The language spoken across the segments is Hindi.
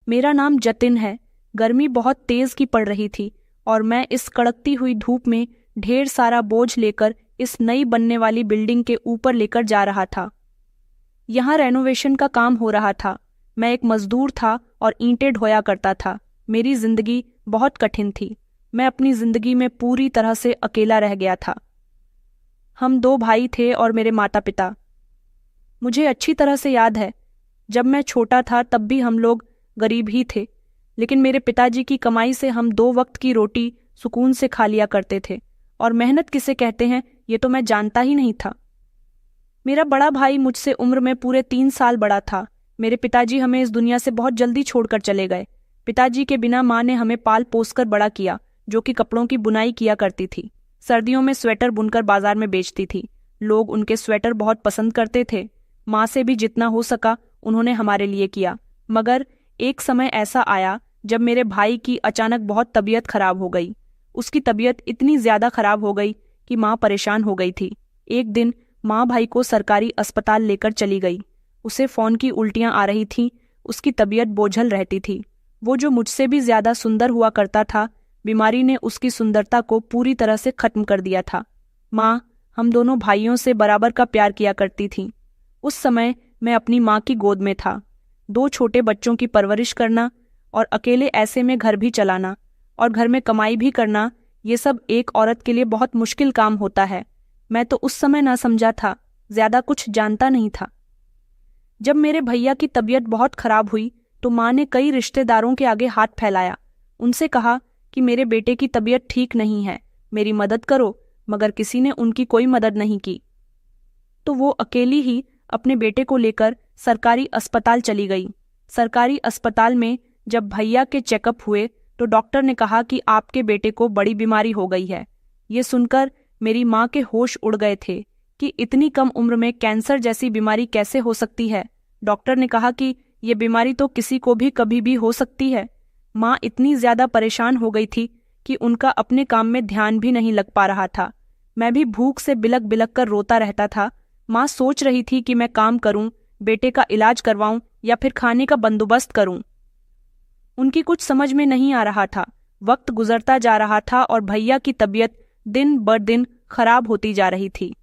मेरा नाम जतिन है। गर्मी बहुत तेज की पड़ रही थी और मैं इस कड़कती हुई धूप में ढेर सारा बोझ लेकर इस नई बनने वाली बिल्डिंग के ऊपर लेकर जा रहा था। यहाँ रेनोवेशन का काम हो रहा था। मैं एक मजदूर था और ईंटें ढोया करता था। मेरी जिंदगी बहुत कठिन थी। मैं अपनी जिंदगी में पूरी तरह से अकेला रह गया था। हम 2 भाई थे और मेरे माता पिता। मुझे अच्छी तरह से याद है, जब मैं छोटा था तब भी हम लोग गरीब ही थे, लेकिन मेरे पिताजी की कमाई से हम 2 वक्त की रोटी सुकून से खा लिया करते थे। और मेहनत किसे कहते हैं ये तो मैं जानता ही नहीं था। मेरा बड़ा भाई मुझसे उम्र में पूरे 3 साल बड़ा था। मेरे पिताजी हमें इस दुनिया से बहुत जल्दी छोड़कर चले गए। पिताजी के बिना माँ ने हमें पाल पोस कर बड़ा किया, जो कि कपड़ों की बुनाई किया करती थी। सर्दियों में स्वेटर बुनकर बाजार में बेचती थी। लोग उनके स्वेटर बहुत पसंद करते थे। माँ से भी जितना हो सका उन्होंने हमारे लिए किया। मगर एक समय ऐसा आया जब मेरे भाई की अचानक बहुत तबीयत खराब हो गई। उसकी तबीयत इतनी ज्यादा खराब हो गई कि माँ परेशान हो गई थी। एक दिन माँ भाई को सरकारी अस्पताल लेकर चली गई। उसे फोन की उल्टियां आ रही थीं। उसकी तबीयत बोझल रहती थी। वो जो मुझसे भी ज्यादा सुंदर हुआ करता था, बीमारी ने उसकी सुंदरता को पूरी तरह से खत्म कर दिया था। माँ हम दोनों भाइयों से बराबर का प्यार किया करती थी। उस समय मैं अपनी माँ की गोद में था। 2 छोटे बच्चों की परवरिश करना और अकेले ऐसे में घर भी चलाना और घर में कमाई भी करना, ये सब एक औरत के लिए बहुत मुश्किल काम होता है। मैं तो उस समय ना समझा था, ज्यादा कुछ जानता नहीं था। जब मेरे भैया की तबीयत बहुत खराब हुई तो माँ ने कई रिश्तेदारों के आगे हाथ फैलाया। उनसे कहा कि मेरे बेटे की तबीयत ठीक नहीं है, मेरी मदद करो। मगर किसी ने उनकी कोई मदद नहीं की। तो वो अकेली ही अपने बेटे को लेकर सरकारी अस्पताल चली गई। सरकारी अस्पताल में जब भैया के चेकअप हुए तो डॉक्टर ने कहा कि आपके बेटे को बड़ी बीमारी हो गई है। ये सुनकर मेरी माँ के होश उड़ गए थे कि इतनी कम उम्र में कैंसर जैसी बीमारी कैसे हो सकती है। डॉक्टर ने कहा कि ये बीमारी तो किसी को भी कभी भी हो सकती है। माँ इतनी ज्यादा परेशान हो गई थी कि उनका अपने काम में ध्यान भी नहीं लग पा रहा था। मैं भी भूख से बिलक बिलक कर रोता रहता था। माँ सोच रही थी कि मैं काम करूं, बेटे का इलाज करवाऊं या फिर खाने का बंदोबस्त करूं। उनकी कुछ समझ में नहीं आ रहा था। वक्त गुजरता जा रहा था और भैया की तबीयत दिन ब दिन खराब होती जा रही थी।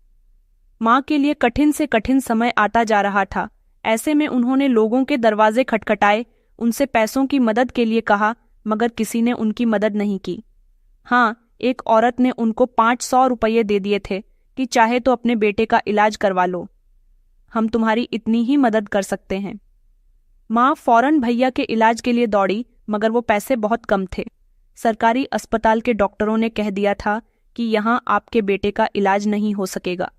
माँ के लिए कठिन से कठिन समय आता जा रहा था। ऐसे में उन्होंने लोगों के दरवाजे खटखटाए, उनसे पैसों की मदद के लिए कहा, मगर किसी ने उनकी मदद नहीं की। हाँ, एक औरत ने उनको 500 रुपये दे दिए थे कि चाहे तो अपने बेटे का इलाज करवा लो, हम तुम्हारी इतनी ही मदद कर सकते हैं। माँ फौरन भैया के इलाज के लिए दौड़ी, मगर वो पैसे बहुत कम थे। सरकारी अस्पताल के डॉक्टरों ने कह दिया था कि यहाँ आपके बेटे का इलाज नहीं हो सकेगा,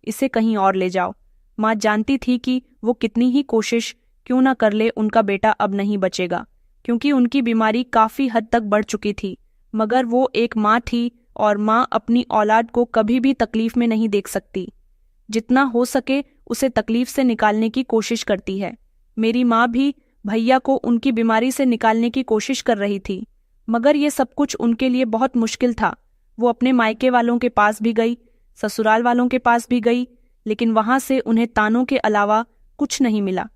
इसे कहीं और ले जाओ। माँ जानती थी कि वो कितनी ही कोशिश क्यों न कर ले, उनका बेटा अब नहीं बचेगा, क्योंकि उनकी बीमारी काफी हद तक बढ़ चुकी थी। मगर वो एक माँ थी और माँ अपनी औलाद को कभी भी तकलीफ में नहीं देख सकती। जितना हो सके उसे तकलीफ से निकालने की कोशिश करती है। मेरी माँ भी भैया को उनकी बीमारी से निकालने की कोशिश कर रही थी, मगर ये सब कुछ उनके लिए बहुत मुश्किल था। वो अपने मायके वालों के पास भी गई, ससुराल वालों के पास भी गई, लेकिन वहां से उन्हें तानों के अलावा कुछ नहीं मिला।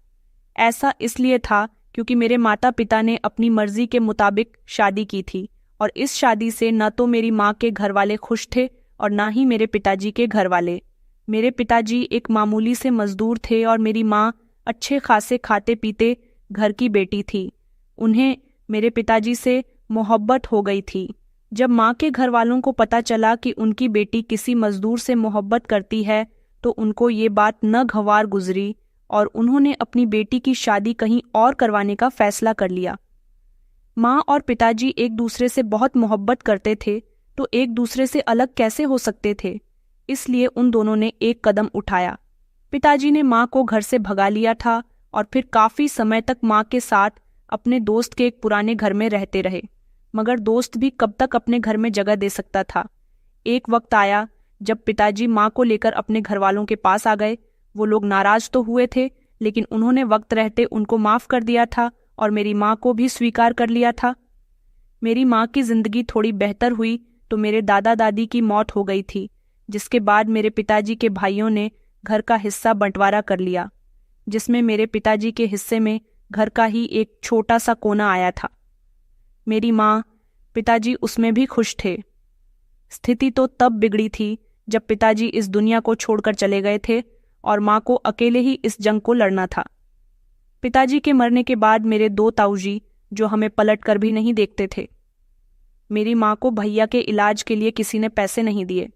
ऐसा इसलिए था क्योंकि मेरे माता पिता ने अपनी मर्जी के मुताबिक शादी की थी और इस शादी से न तो मेरी माँ के घर वाले खुश थे और ना ही मेरे पिताजी के घर वाले। मेरे पिताजी एक मामूली से मजदूर थे और मेरी माँ अच्छे खासे खाते पीते घर की बेटी थी। उन्हें मेरे पिताजी से मोहब्बत हो गई थी। जब माँ के घर वालों को पता चला कि उनकी बेटी किसी मजदूर से मोहब्बत करती है तो उनको ये बात न गवार गुजरी और उन्होंने अपनी बेटी की शादी कहीं और करवाने का फैसला कर लिया। माँ और पिताजी एक दूसरे से बहुत मोहब्बत करते थे तो एक दूसरे से अलग कैसे हो सकते थे, इसलिए उन दोनों ने एक कदम उठाया। पिताजी ने माँ को घर से भगा लिया था और फिर काफी समय तक माँ के साथ अपने दोस्त के एक पुराने घर में रहते रहे, मगर दोस्त भी कब तक अपने घर में जगह दे सकता था। एक वक्त आया जब पिताजी माँ को लेकर अपने घर वालों के पास आ गए। वो लोग नाराज तो हुए थे, लेकिन उन्होंने वक्त रहते उनको माफ कर दिया था और मेरी माँ को भी स्वीकार कर लिया था। मेरी माँ की जिंदगी थोड़ी बेहतर हुई तो मेरे दादा दादी की मौत हो गई थी, जिसके बाद मेरे पिताजी के भाइयों ने घर का हिस्सा बंटवारा कर लिया, जिसमें मेरे पिताजी के हिस्से में घर का ही एक छोटा सा कोना आया था। मेरी माँ, पिताजी उसमें भी खुश थे। स्थिति तो तब बिगड़ी थी जब पिताजी इस दुनिया को छोड़कर चले गए थे और माँ को अकेले ही इस जंग को लड़ना था। पिताजी के मरने के बाद मेरे 2 ताऊजी, जो हमें पलट कर भी नहीं देखते थे। मेरी माँ को भैया के इलाज के लिए किसी ने पैसे नहीं दिए।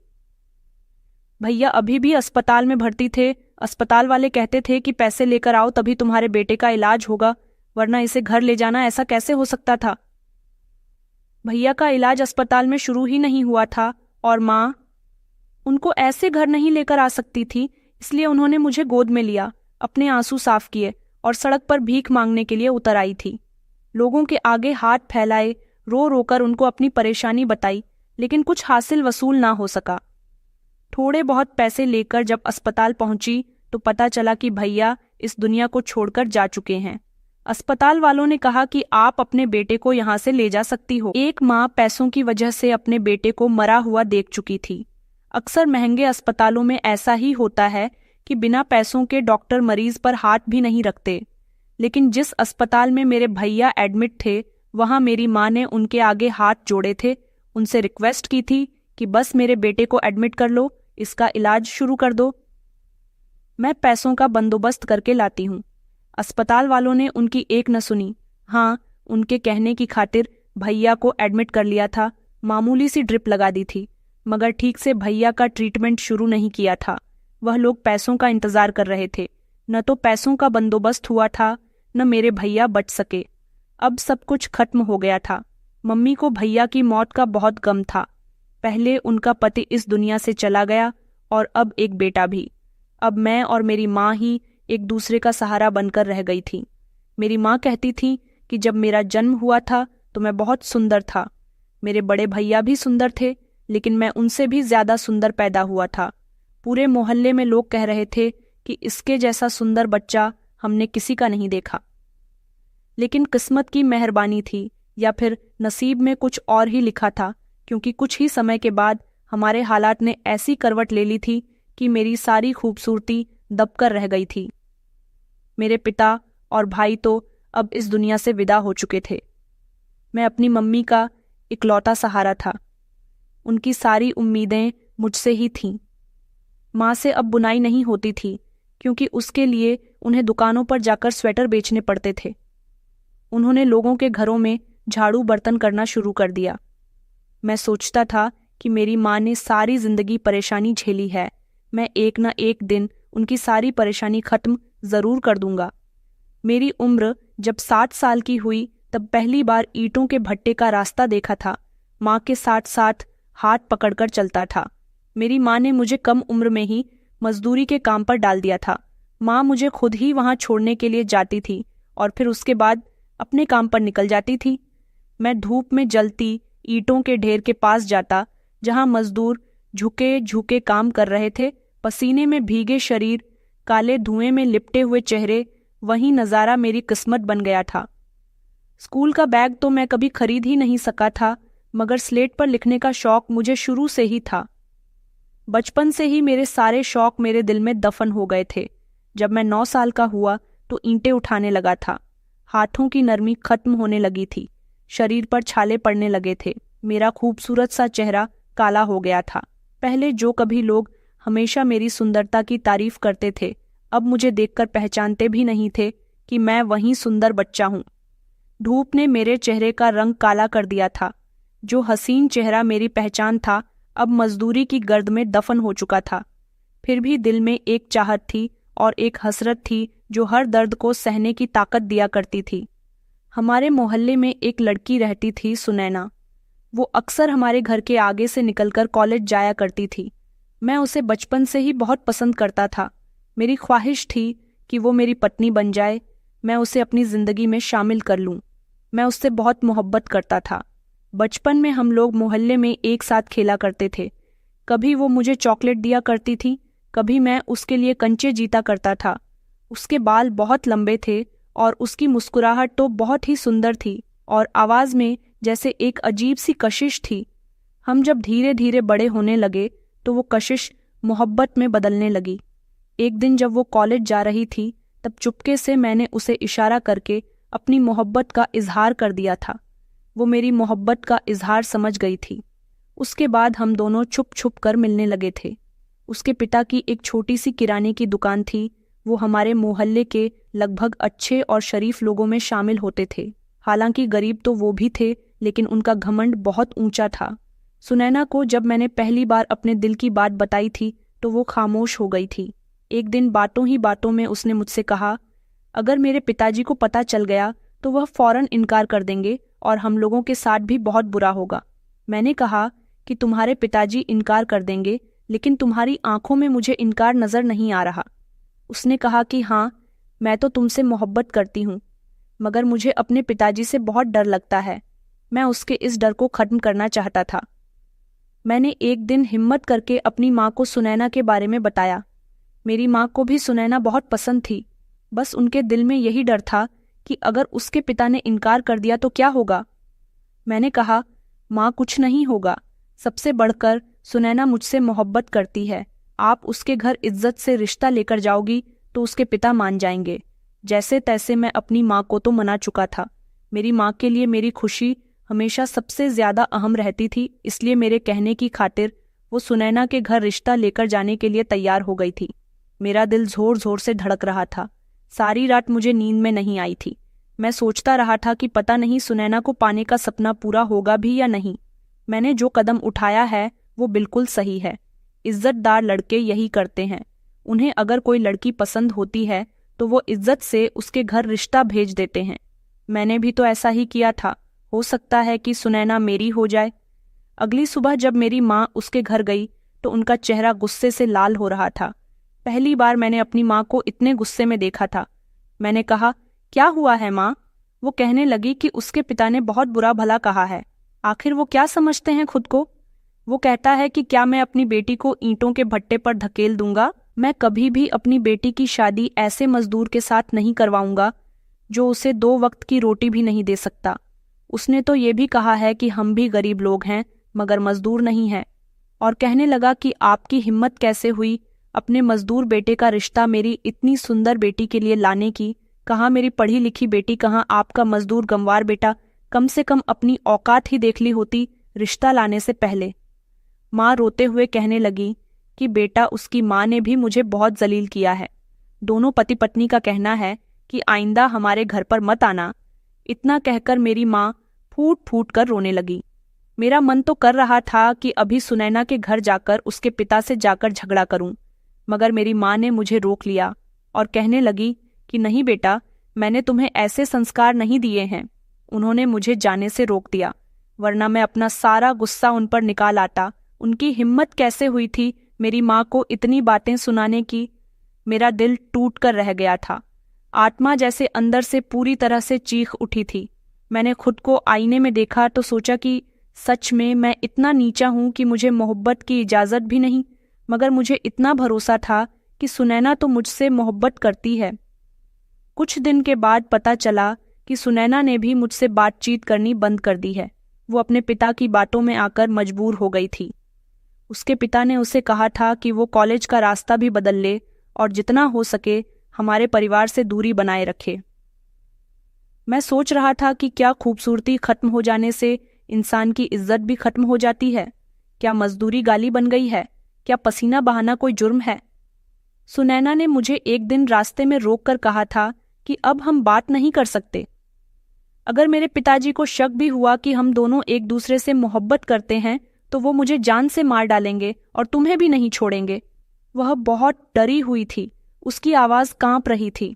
भैया अभी भी अस्पताल में भर्ती थे। अस्पताल वाले कहते थे कि पैसे लेकर आओ तभी तुम्हारे बेटे का इलाज होगा, वरना इसे घर ले जाना ऐसा कैसे हो सकता था। भैया का इलाज अस्पताल में शुरू ही नहीं हुआ था और माँ उनको ऐसे घर नहीं लेकर आ सकती थी, इसलिए उन्होंने मुझे गोद में लिया, अपने आंसू साफ किए और सड़क पर भीख मांगने के लिए उतर आई थी। लोगों के आगे हाथ फैलाए, रो रोकर उनको अपनी परेशानी बताई, लेकिन कुछ हासिल वसूल ना हो सका। थोड़े बहुत पैसे लेकर जब अस्पताल पहुंची तो पता चला कि भैया इस दुनिया को छोड़कर जा चुके हैं। अस्पताल वालों ने कहा कि आप अपने बेटे को यहाँ से ले जा सकती हो। एक माँ पैसों की वजह से अपने बेटे को मरा हुआ देख चुकी थी। अक्सर महंगे अस्पतालों में ऐसा ही होता है कि बिना पैसों के डॉक्टर मरीज पर हाथ भी नहीं रखते, लेकिन जिस अस्पताल में मेरे भैया एडमिट थे वहां मेरी माँ ने उनके आगे हाथ जोड़े थे, उनसे रिक्वेस्ट की थी कि बस मेरे बेटे को एडमिट कर लो, इसका इलाज शुरू कर दो, मैं पैसों का बंदोबस्त करके लाती हूँ। अस्पताल वालों ने उनकी एक न सुनी। हाँ, उनके कहने की खातिर भैया को एडमिट कर लिया था, मामूली सी ड्रिप लगा दी थी, मगर ठीक से भैया का ट्रीटमेंट शुरू नहीं किया था। वह लोग पैसों का इंतजार कर रहे थे। न तो पैसों का बंदोबस्त हुआ था, न मेरे भैया बच सके। अब सब कुछ खत्म हो गया था। मम्मी को भैया की मौत का बहुत गम था। पहले उनका पति इस दुनिया से चला गया और अब एक बेटा भी। अब मैं और मेरी माँ ही एक दूसरे का सहारा बनकर रह गई थी। मेरी माँ कहती थी कि जब मेरा जन्म हुआ था तो मैं बहुत सुंदर था। मेरे बड़े भैया भी सुंदर थे, लेकिन मैं उनसे भी ज्यादा सुंदर पैदा हुआ था। पूरे मोहल्ले में लोग कह रहे थे कि इसके जैसा सुंदर बच्चा हमने किसी का नहीं देखा। लेकिन किस्मत की मेहरबानी थी या फिर नसीब में कुछ और ही लिखा था, क्योंकि कुछ ही समय के बाद हमारे हालात ने ऐसी करवट ले ली थी कि मेरी सारी खूबसूरती दबकर रह गई थी। मेरे पिता और भाई तो अब इस दुनिया से विदा हो चुके थे। मैं अपनी मम्मी का इकलौता सहारा था। उनकी सारी उम्मीदें मुझसे ही थीं। माँ से अब बुनाई नहीं होती थी, क्योंकि उसके लिए उन्हें दुकानों पर जाकर स्वेटर बेचने पड़ते थे। उन्होंने लोगों के घरों में झाड़ू बर्तन करना शुरू कर दिया। मैं सोचता था कि मेरी माँ ने सारी जिंदगी परेशानी झेली है, मैं एक न एक दिन उनकी सारी परेशानी खत्म जरूर कर दूंगा। मेरी उम्र जब 60 साल की हुई तब पहली बार ईंटों के भट्टे का रास्ता देखा था। माँ के साथ साथ हाथ पकड़कर चलता था। मेरी माँ ने मुझे कम उम्र में ही मजदूरी के काम पर डाल दिया था। माँ मुझे खुद ही वहाँ छोड़ने के लिए जाती थी और फिर उसके बाद अपने काम पर निकल जाती थी। मैं धूप में जलती ईंटों के ढेर के पास जाता, जहाँ मजदूर झुके झुके काम कर रहे थे, पसीने में भीगे शरीर, काले धुएं में लिपटे हुए चेहरे। वही नज़ारा मेरी किस्मत बन गया था। स्कूल का बैग तो मैं कभी खरीद ही नहीं सका था, मगर स्लेट पर लिखने का शौक मुझे शुरू से ही था। बचपन से ही मेरे सारे शौक मेरे दिल में दफन हो गए थे। जब मैं 9 साल का हुआ तो ईंटें उठाने लगा था। हाथों की नरमी खत्म होने लगी थी, शरीर पर छाले पड़ने लगे थे। मेरा खूबसूरत सा चेहरा काला हो गया था। पहले जो कभी लोग हमेशा मेरी सुंदरता की तारीफ करते थे, अब मुझे देखकर पहचानते भी नहीं थे कि मैं वही सुंदर बच्चा हूँ। धूप ने मेरे चेहरे का रंग काला कर दिया था। जो हसीन चेहरा मेरी पहचान था, अब मजदूरी की गर्द में दफन हो चुका था। फिर भी दिल में एक चाहत थी और एक हसरत थी जो हर दर्द को सहने की ताकत दिया करती थी। हमारे मोहल्ले में एक लड़की रहती थी, सुनैना। वो अक्सर हमारे घर के आगे से निकलकर कॉलेज जाया करती थी। मैं उसे बचपन से ही बहुत पसंद करता था। मेरी ख्वाहिश थी कि वो मेरी पत्नी बन जाए, मैं उसे अपनी जिंदगी में शामिल कर लूं। मैं उससे बहुत मोहब्बत करता था। बचपन में हम लोग मोहल्ले में एक साथ खेला करते थे। कभी वो मुझे चॉकलेट दिया करती थी, कभी मैं उसके लिए कंचे जीता करता था। उसके बाल बहुत लंबे थे और उसकी मुस्कुराहट तो बहुत ही सुंदर थी और आवाज़ में जैसे एक अजीब सी कशिश थी। हम जब धीरे धीरे बड़े होने लगे तो वो कशिश मोहब्बत में बदलने लगी। एक दिन जब वो कॉलेज जा रही थी तब चुपके से मैंने उसे इशारा करके अपनी मोहब्बत का इजहार कर दिया था। वो मेरी मोहब्बत का इजहार समझ गई थी। उसके बाद हम दोनों छुप छुप कर मिलने लगे थे। उसके पिता की एक छोटी सी किराने की दुकान थी। वो हमारे मोहल्ले के लगभग अच्छे और शरीफ लोगों में शामिल होते थे। हालांकि गरीब तो वो भी थे, लेकिन उनका घमंड बहुत ऊंचा था। सुनैना को जब मैंने पहली बार अपने दिल की बात बताई थी तो वो खामोश हो गई थी। एक दिन बातों ही बातों में उसने मुझसे कहा, अगर मेरे पिताजी को पता चल गया तो वह फौरन इनकार कर देंगे और हम लोगों के साथ भी बहुत बुरा होगा। मैंने कहा कि तुम्हारे पिताजी इनकार कर देंगे, लेकिन तुम्हारी आंखों में मुझे इनकार नजर नहीं आ रहा। उसने कहा कि हाँ, मैं तो तुमसे मोहब्बत करती हूँ, मगर मुझे अपने पिताजी से बहुत डर लगता है। मैं उसके इस डर को खत्म करना चाहता था। मैंने एक दिन हिम्मत करके अपनी माँ को सुनैना के बारे में बताया। मेरी माँ को भी सुनैना बहुत पसंद थी। बस उनके दिल में यही डर था कि अगर उसके पिता ने इनकार कर दिया तो क्या होगा। मैंने कहा, माँ, कुछ नहीं होगा। सबसे बढ़कर सुनैना मुझसे मोहब्बत करती है। आप उसके घर इज्जत से रिश्ता लेकर जाओगी तो उसके पिता मान जाएंगे। जैसे तैसे मैं अपनी माँ को तो मना चुका था। मेरी माँ के लिए मेरी खुशी हमेशा सबसे ज्यादा अहम रहती थी, इसलिए मेरे कहने की खातिर वो सुनैना के घर रिश्ता लेकर जाने के लिए तैयार हो गई थी। मेरा दिल जोर जोर से धड़क रहा था। सारी रात मुझे नींद में नहीं आई थी। मैं सोचता रहा था कि पता नहीं सुनैना को पाने का सपना पूरा होगा भी या नहीं। मैंने जो कदम उठाया है वो बिल्कुल सही है। इज्जतदार लड़के यही करते हैं। उन्हें अगर कोई लड़की पसंद होती है तो वो इज्जत से उसके घर रिश्ता भेज देते हैं। मैंने भी तो ऐसा ही किया था। हो सकता है कि सुनैना मेरी हो जाए। अगली सुबह जब मेरी माँ उसके घर गई तो उनका चेहरा गुस्से से लाल हो रहा था। पहली बार मैंने अपनी माँ को इतने गुस्से में देखा था। मैंने कहा, क्या हुआ है माँ? वो कहने लगी कि उसके पिता ने बहुत बुरा भला कहा है। आखिर वो क्या समझते हैं खुद को? वो कहता है कि क्या मैं अपनी बेटी को ईंटों के भट्टे पर धकेल दूंगा। मैं कभी भी अपनी बेटी की शादी ऐसे मजदूर के साथ नहीं करवाऊंगा जो उसे 2 वक्त की रोटी भी नहीं दे सकता। उसने तो ये भी कहा है कि हम भी गरीब लोग हैं मगर मजदूर नहीं हैं। और कहने लगा कि आपकी हिम्मत कैसे हुई अपने मजदूर बेटे का रिश्ता मेरी इतनी सुंदर बेटी के लिए लाने की। कहाँ मेरी पढ़ी लिखी बेटी, कहाँ आपका मजदूर गंवार बेटा। कम से कम अपनी औकात ही देख ली होती रिश्ता लाने से पहले। माँ रोते हुए कहने लगी कि बेटा, उसकी माँ ने भी मुझे बहुत जलील किया है। दोनों पति पत्नी का कहना है कि आइंदा हमारे घर पर मत आना। इतना कहकर मेरी माँ फूट फूट कर रोने लगी। मेरा मन तो कर रहा था कि अभी सुनैना के घर जाकर उसके पिता से जाकर झगड़ा करूं, मगर मेरी माँ ने मुझे रोक लिया और कहने लगी कि नहीं बेटा, मैंने तुम्हें ऐसे संस्कार नहीं दिए हैं। उन्होंने मुझे जाने से रोक दिया, वरना मैं अपना सारा गुस्सा उन पर निकाल आता। उनकी हिम्मत कैसे हुई थी मेरी माँ को इतनी बातें सुनाने की। मेरा दिल टूट कर रह गया था। आत्मा जैसे अंदर से पूरी तरह से चीख उठी थी। मैंने खुद को आईने में देखा तो सोचा कि सच में मैं इतना नीचा हूं कि मुझे मोहब्बत की इजाजत भी नहीं। मगर मुझे इतना भरोसा था कि सुनैना तो मुझसे मोहब्बत करती है। कुछ दिन के बाद पता चला कि सुनैना ने भी मुझसे बातचीत करनी बंद कर दी है। वो अपने पिता की बातों में आकर मजबूर हो गई थी। उसके पिता ने उसे कहा था कि वो कॉलेज का रास्ता भी बदल ले और जितना हो सके हमारे परिवार से दूरी बनाए रखे। मैं सोच रहा था कि क्या खूबसूरती खत्म हो जाने से इंसान की इज्जत भी खत्म हो जाती है? क्या मजदूरी गाली बन गई है? क्या पसीना बहाना कोई जुर्म है? सुनैना ने मुझे एक दिन रास्ते में रोककर कहा था कि अब हम बात नहीं कर सकते। अगर मेरे पिताजी को शक भी हुआ कि हम दोनों एक दूसरे से मोहब्बत करते हैं तो वो मुझे जान से मार डालेंगे और तुम्हें भी नहीं छोड़ेंगे। वह बहुत डरी हुई थी। उसकी आवाज कांप रही थी।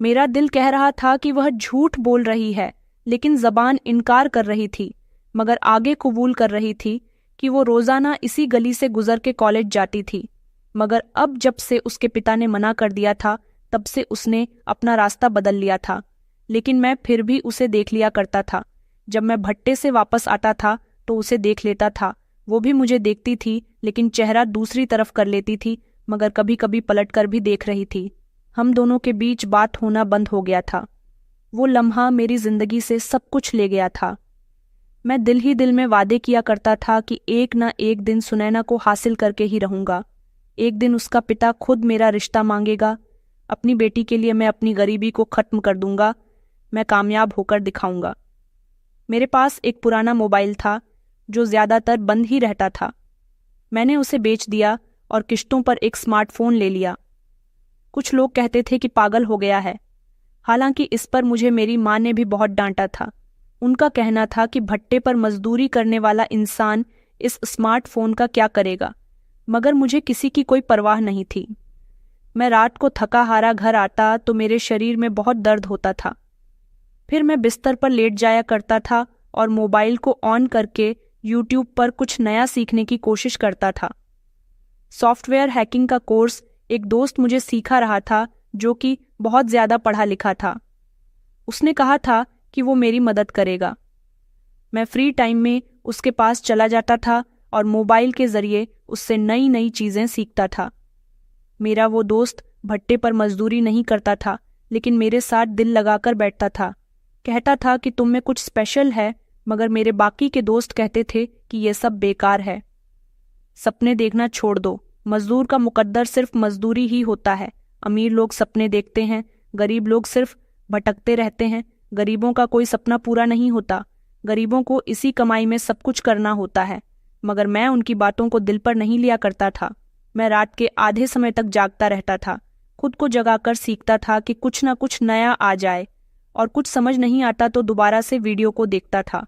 मेरा दिल कह रहा था कि वह झूठ बोल रही है, लेकिन जबान इनकार कर रही थी, मगर आगे कबूल कर रही थी कि वो रोजाना इसी गली से गुजर के कॉलेज जाती थी। मगर अब जब से उसके पिता ने मना कर दिया था तब से उसने अपना रास्ता बदल लिया था। लेकिन मैं फिर भी उसे देख लिया करता था। जब मैं भट्टे से वापस आता था तो उसे देख लेता था। वो भी मुझे देखती थी, लेकिन चेहरा दूसरी तरफ कर लेती थी, मगर कभी कभी पलट कर भी देख रही थी। हम दोनों के बीच बात होना बंद हो गया था। वो लम्हा मेरी जिंदगी से सब कुछ ले गया था। मैं दिल ही दिल में वादे किया करता था कि एक ना एक दिन सुनैना को हासिल करके ही रहूंगा। एक दिन उसका पिता खुद मेरा रिश्ता मांगेगा। अपनी बेटी के लिए मैं अपनी गरीबी को खत्म कर दूंगा। मैं कामयाब होकर दिखाऊंगा। मेरे पास एक पुराना मोबाइल था जो ज़्यादातर बंद ही रहता था। मैंने उसे बेच दिया और किश्तों पर एक स्मार्टफोन ले लिया। कुछ लोग कहते थे कि पागल हो गया है, हालांकि इस पर मुझे मेरी माँ ने भी बहुत डांटा था। उनका कहना था कि भट्टे पर मजदूरी करने वाला इंसान इस स्मार्टफोन का क्या करेगा, मगर मुझे किसी की कोई परवाह नहीं थी। मैं रात को थका हारा घर आता तो मेरे शरीर में बहुत दर्द होता था। फिर मैं बिस्तर पर लेट जाया करता था और मोबाइल को ऑन करके यूट्यूब पर कुछ नया सीखने की कोशिश करता था। सॉफ्टवेयर हैकिंग का कोर्स एक दोस्त मुझे सिखा रहा था जो कि बहुत ज़्यादा पढ़ा लिखा था। उसने कहा था कि वो मेरी मदद करेगा। मैं फ्री टाइम में उसके पास चला जाता था और मोबाइल के ज़रिए उससे नई नई चीज़ें सीखता था। मेरा वो दोस्त भट्टे पर मजदूरी नहीं करता था, लेकिन मेरे साथ दिल लगाकर बैठता था। कहता था कि तुम में कुछ स्पेशल है, मगर मेरे बाकी के दोस्त कहते थे कि ये सब बेकार है। सपने देखना छोड़ दो, मजदूर का मुकद्दर सिर्फ मजदूरी ही होता है। अमीर लोग सपने देखते हैं, गरीब लोग सिर्फ भटकते रहते हैं। गरीबों का कोई सपना पूरा नहीं होता। गरीबों को इसी कमाई में सब कुछ करना होता है। मगर मैं उनकी बातों को दिल पर नहीं लिया करता था। मैं रात के आधे समय तक जागता रहता था, खुद को जगाकर सीखता था कि कुछ ना कुछ नया आ जाए, और कुछ समझ नहीं आता तो दोबारा से वीडियो को देखता था।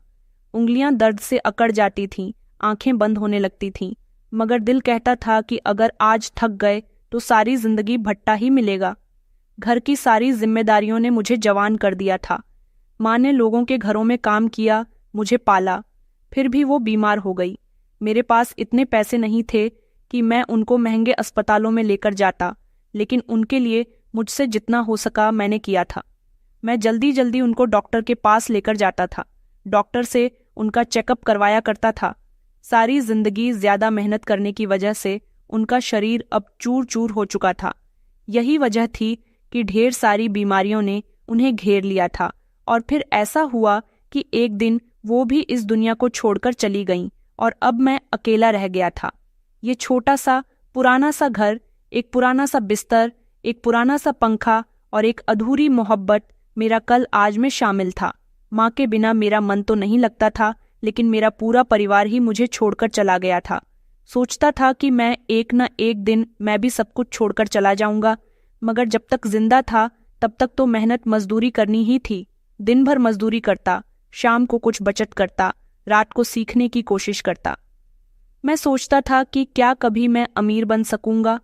उंगलियां दर्द से अकड़ जाती थीं, आंखें बंद होने लगती थीं, मगर दिल कहता था कि अगर आज थक गए तो सारी जिंदगी भट्टा ही मिलेगा। घर की सारी जिम्मेदारियों ने मुझे जवान कर दिया था। माँ ने लोगों के घरों में काम किया, मुझे पाला, फिर भी वो बीमार हो गई। मेरे पास इतने पैसे नहीं थे कि मैं उनको महंगे अस्पतालों में लेकर जाता, लेकिन उनके लिए मुझसे जितना हो सका मैंने किया था। मैं जल्दी जल्दी उनको डॉक्टर के पास लेकर जाता था, डॉक्टर से उनका चेकअप करवाया करता था। सारी जिंदगी ज्यादा मेहनत करने की वजह से उनका शरीर अब चूर चूर हो चुका था। यही वजह थी कि ढेर सारी बीमारियों ने उन्हें घेर लिया था। और फिर ऐसा हुआ कि एक दिन वो भी इस दुनिया को छोड़कर चली गईं और अब मैं अकेला रह गया था। ये छोटा सा पुराना सा घर, एक पुराना सा बिस्तर, एक पुराना सा पंखा और एक अधूरी मोहब्बत मेरा कल आज में शामिल था। माँ के बिना मेरा मन तो नहीं लगता था, लेकिन मेरा पूरा परिवार ही मुझे छोड़कर चला गया था। सोचता था कि मैं एक न एक दिन मैं भी सब कुछ छोड़कर चला जाऊंगा, मगर जब तक जिंदा था तब तक तो मेहनत मजदूरी करनी ही थी। दिन भर मजदूरी करता, शाम को कुछ बचत करता, रात को सीखने की कोशिश करता। मैं सोचता था कि क्या कभी मैं अमीर बन सकूंगा?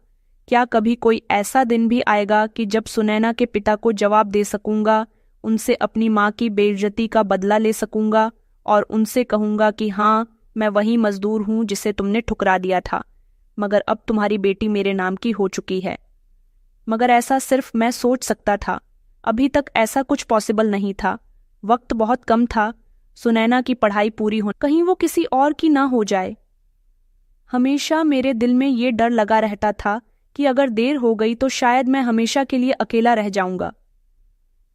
क्या कभी कोई ऐसा दिन भी आएगा कि जब सुनैना के पिता को जवाब दे सकूंगा, उनसे अपनी माँ की बेइज्जती का बदला ले सकूंगा और उनसे कहूंगा कि हाँ, मैं वही मजदूर हूँ जिसे तुमने ठुकरा दिया था, मगर अब तुम्हारी बेटी मेरे नाम की हो चुकी है। मगर ऐसा सिर्फ मैं सोच सकता था। अभी तक ऐसा कुछ पॉसिबल नहीं था। वक्त बहुत कम था। सुनैना की पढ़ाई पूरी हो, कहीं वो किसी और की ना हो जाए। हमेशा मेरे दिल में ये डर लगा रहता था कि अगर देर हो गई तो शायद मैं हमेशा के लिए अकेला रह जाऊंगा।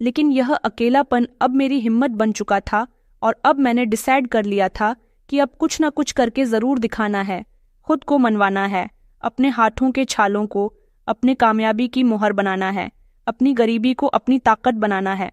लेकिन यह अकेलापन अब मेरी हिम्मत बन चुका था और अब मैंने डिसाइड कर लिया था कि अब कुछ ना कुछ करके जरूर दिखाना है, खुद को मनवाना है, अपने हाथों के छालों को अपने कामयाबी की मोहर बनाना है, अपनी गरीबी को अपनी ताकत बनाना है।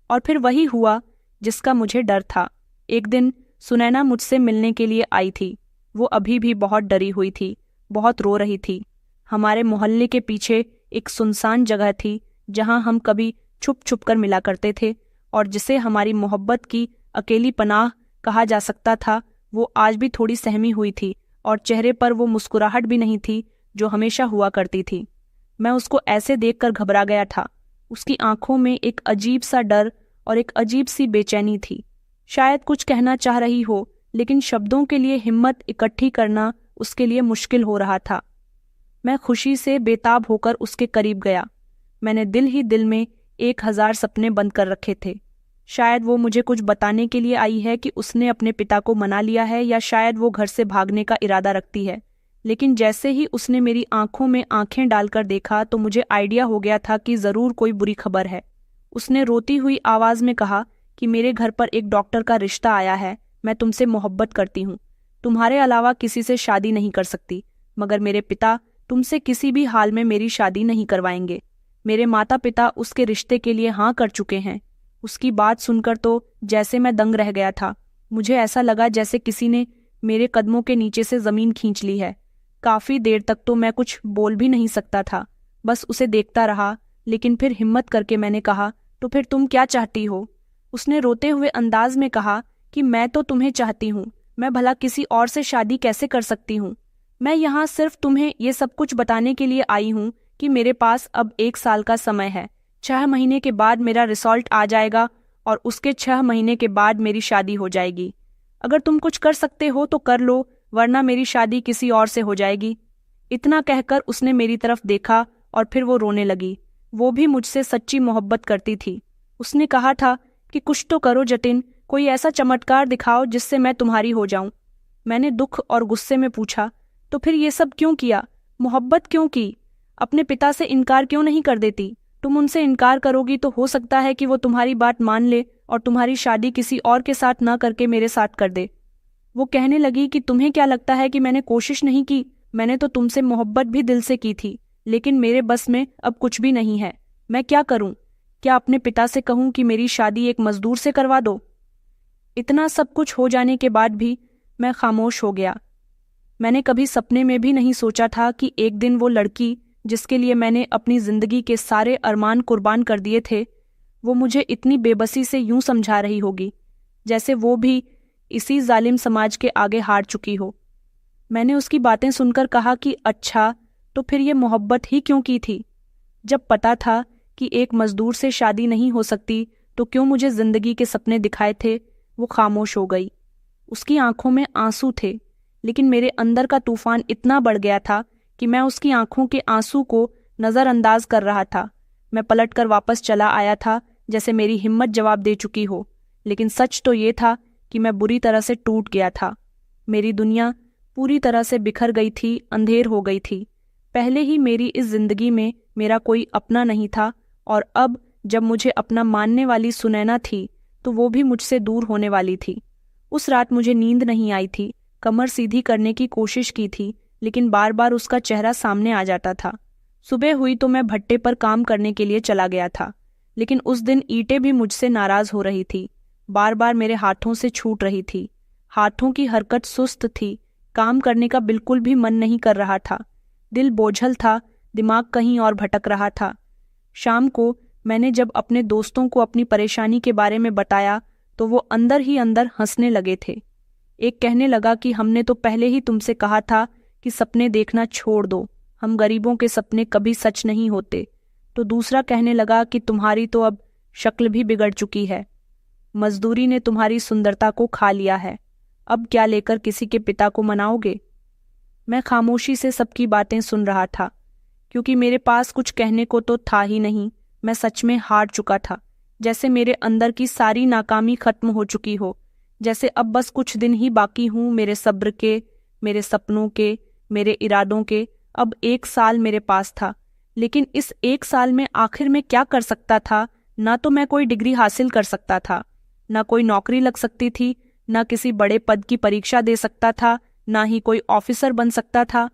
और फिर वही हुआ जिसका मुझे डर था। एक दिन सुनैना मुझसे मिलने के लिए आई थी। वो अभी भी बहुत डरी हुई थी, बहुत रो रही थी। हमारे मोहल्ले के पीछे एक सुनसान जगह थी जहां हम कभी छुप छुप कर मिला करते थे और जिसे हमारी मोहब्बत की अकेली पनाह कहा जा सकता था। वो आज भी थोड़ी सहमी हुई थी और चेहरे पर वो मुस्कुराहट भी नहीं थी जो हमेशा हुआ करती थी। मैं उसको ऐसे देखकर घबरा गया था। उसकी आंखों में एक अजीब सा डर और एक अजीब सी बेचैनी थी। शायद कुछ कहना चाह रही हो, लेकिन शब्दों के लिए हिम्मत इकट्ठी करना उसके लिए मुश्किल हो रहा था। मैं खुशी से बेताब होकर उसके करीब गया। मैंने दिल ही दिल में 1000 सपने बंद कर रखे थे। शायद वो मुझे कुछ बताने के लिए आई है कि उसने अपने पिता को मना लिया है, या शायद वो घर से भागने का इरादा रखती है। लेकिन जैसे ही उसने मेरी आंखों में आंखें डालकर देखा तो मुझे आइडिया हो गया था कि जरूर कोई बुरी खबर है। उसने रोती हुई आवाज में कहा कि मेरे घर पर एक डॉक्टर का रिश्ता आया है। मैं तुमसे मोहब्बत करती हूँ, तुम्हारे अलावा किसी से शादी नहीं कर सकती, मगर मेरे पिता तुमसे किसी भी हाल में मेरी शादी नहीं करवाएंगे। मेरे माता पिता उसके रिश्ते के लिए हाँ कर चुके हैं। उसकी बात सुनकर तो जैसे मैं दंग रह गया था। मुझे ऐसा लगा जैसे किसी ने मेरे कदमों के नीचे से जमीन खींच ली है। काफी देर तक तो मैं कुछ बोल भी नहीं सकता था, बस उसे देखता रहा। लेकिन फिर हिम्मत करके मैंने कहा, तो फिर तुम क्या चाहती हो? उसने रोते हुए अंदाज में कहा कि मैं तो तुम्हें चाहती हूँ, मैं भला किसी और से शादी कैसे कर सकती हूँ? मैं यहाँ सिर्फ तुम्हें ये सब कुछ बताने के लिए आई हूँ कि मेरे पास अब 1 साल का समय है। 6 महीने के बाद मेरा रिजल्ट आ जाएगा और उसके 6 महीने के बाद मेरी शादी हो जाएगी। अगर तुम कुछ कर सकते हो तो कर लो, वरना मेरी शादी किसी और से हो जाएगी। इतना कहकर उसने मेरी तरफ देखा और फिर वो रोने लगी। वो भी मुझसे सच्ची मोहब्बत करती थी। उसने कहा था कि कुछ तो करो जतिन, कोई ऐसा चमत्कार दिखाओ जिससे मैं तुम्हारी हो जाऊं। मैंने दुख और गुस्से में पूछा, तो फिर ये सब क्यों किया? मोहब्बत क्यों की? अपने पिता से इनकार क्यों नहीं कर देती? तुम उनसे इनकार करोगी तो हो सकता है कि वो तुम्हारी बात मान ले और तुम्हारी शादी किसी और के साथ न करके मेरे साथ कर दे। वो कहने लगी कि तुम्हें क्या लगता है कि मैंने कोशिश नहीं की? मैंने तो तुमसे मोहब्बत भी दिल से की थी, लेकिन मेरे बस में अब कुछ भी नहीं है। मैं क्या करूं? क्या अपने पिता से कहूं कि मेरी शादी एक मजदूर से करवा दो? इतना सब कुछ हो जाने के बाद भी मैं खामोश हो गया। मैंने कभी सपने में भी नहीं सोचा था कि एक दिन वो लड़की जिसके लिए मैंने अपनी जिंदगी के सारे अरमान कुर्बान कर दिए थे, वो मुझे इतनी बेबसी से यूं समझा रही होगी जैसे वो भी इसी जालिम समाज के आगे हार चुकी हो। मैंने उसकी बातें सुनकर कहा कि अच्छा, तो फिर ये मोहब्बत ही क्यों की थी? जब पता था कि एक मजदूर से शादी नहीं हो सकती तो क्यों मुझे जिंदगी के सपने दिखाए थे? वो खामोश हो गई। उसकी आंखों में आंसू थे, लेकिन मेरे अंदर का तूफान इतना बढ़ गया था कि मैं उसकी आंखों के आंसू को नज़रअंदाज कर रहा था। मैं पलटकर वापस चला आया था जैसे मेरी हिम्मत जवाब दे चुकी हो, लेकिन सच तो ये था कि मैं बुरी तरह से टूट गया था। मेरी दुनिया पूरी तरह से बिखर गई थी, अंधेर हो गई थी। पहले ही मेरी इस जिंदगी में मेरा कोई अपना नहीं था, और अब जब मुझे अपना मानने वाली सुनैना थी तो वो भी मुझसे दूर होने वाली थी। उस रात मुझे नींद नहीं आई थी। कमर सीधी करने की कोशिश की थी, लेकिन बार बार उसका चेहरा सामने आ जाता था। सुबह हुई तो मैं भट्टे पर काम करने के लिए चला गया था, लेकिन उस दिन ईंटें भी मुझसे नाराज हो रही थी। बार बार मेरे हाथों से छूट रही थी। हाथों की हरकत सुस्त थी। काम करने का बिल्कुल भी मन नहीं कर रहा था। दिल बोझल था, दिमाग कहीं और भटक रहा था। शाम को मैंने जब अपने दोस्तों को अपनी परेशानी के बारे में बताया तो वो अंदर ही अंदर हंसने लगे थे। एक कहने लगा कि हमने तो पहले ही तुमसे कहा था कि सपने देखना छोड़ दो, हम गरीबों के सपने कभी सच नहीं होते। तो दूसरा कहने लगा कि तुम्हारी तो अब शक्ल भी बिगड़ चुकी है, मजदूरी ने तुम्हारी सुंदरता को खा लिया है, अब क्या लेकर किसी के पिता को मनाओगे? मैं खामोशी से सबकी बातें सुन रहा था, क्योंकि मेरे पास कुछ कहने को तो था ही नहीं। मैं सच में हार चुका था, जैसे मेरे अंदर की सारी नाकामी खत्म हो चुकी हो, जैसे अब बस कुछ दिन ही बाकी हूं मेरे सब्र के, मेरे सपनों के, मेरे इरादों के। अब 1 साल मेरे पास था, लेकिन इस 1 साल में आखिर में क्या कर सकता था? ना तो मैं कोई डिग्री हासिल कर सकता था, ना कोई नौकरी लग सकती थी, ना किसी बड़े पद की परीक्षा दे सकता था, ना ही कोई ऑफिसर बन सकता था।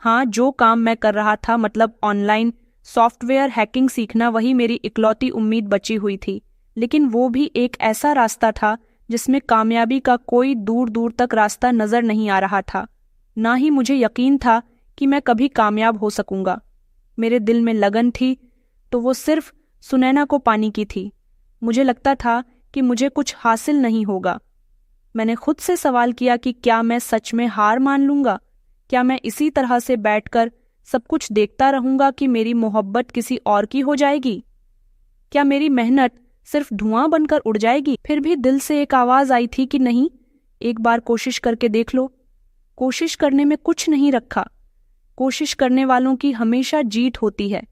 हाँ, जो काम मैं कर रहा था, मतलब ऑनलाइन सॉफ्टवेयर हैकिंग सीखना, वही मेरी इकलौती उम्मीद बची हुई थी। लेकिन वो भी एक ऐसा रास्ता था जिसमें कामयाबी का कोई दूर दूर तक रास्ता नजर नहीं आ रहा था। ना ही मुझे यकीन था कि मैं कभी कामयाब हो सकूंगा। मेरे दिल में लगन थी तो वो सिर्फ सुनैना को पाने की थी। मुझे लगता था कि मुझे कुछ हासिल नहीं होगा। मैंने खुद से सवाल किया कि क्या मैं सच में हार मान लूंगा? क्या मैं इसी तरह से बैठकर सब कुछ देखता रहूंगा कि मेरी मोहब्बत किसी और की हो जाएगी? क्या मेरी मेहनत सिर्फ धुआं बनकर उड़ जाएगी? फिर भी दिल से एक आवाज आई थी कि नहीं, एक बार कोशिश करके देख लो। कोशिश करने में कुछ नहीं रखा। कोशिश करने वालों की हमेशा जीत होती है।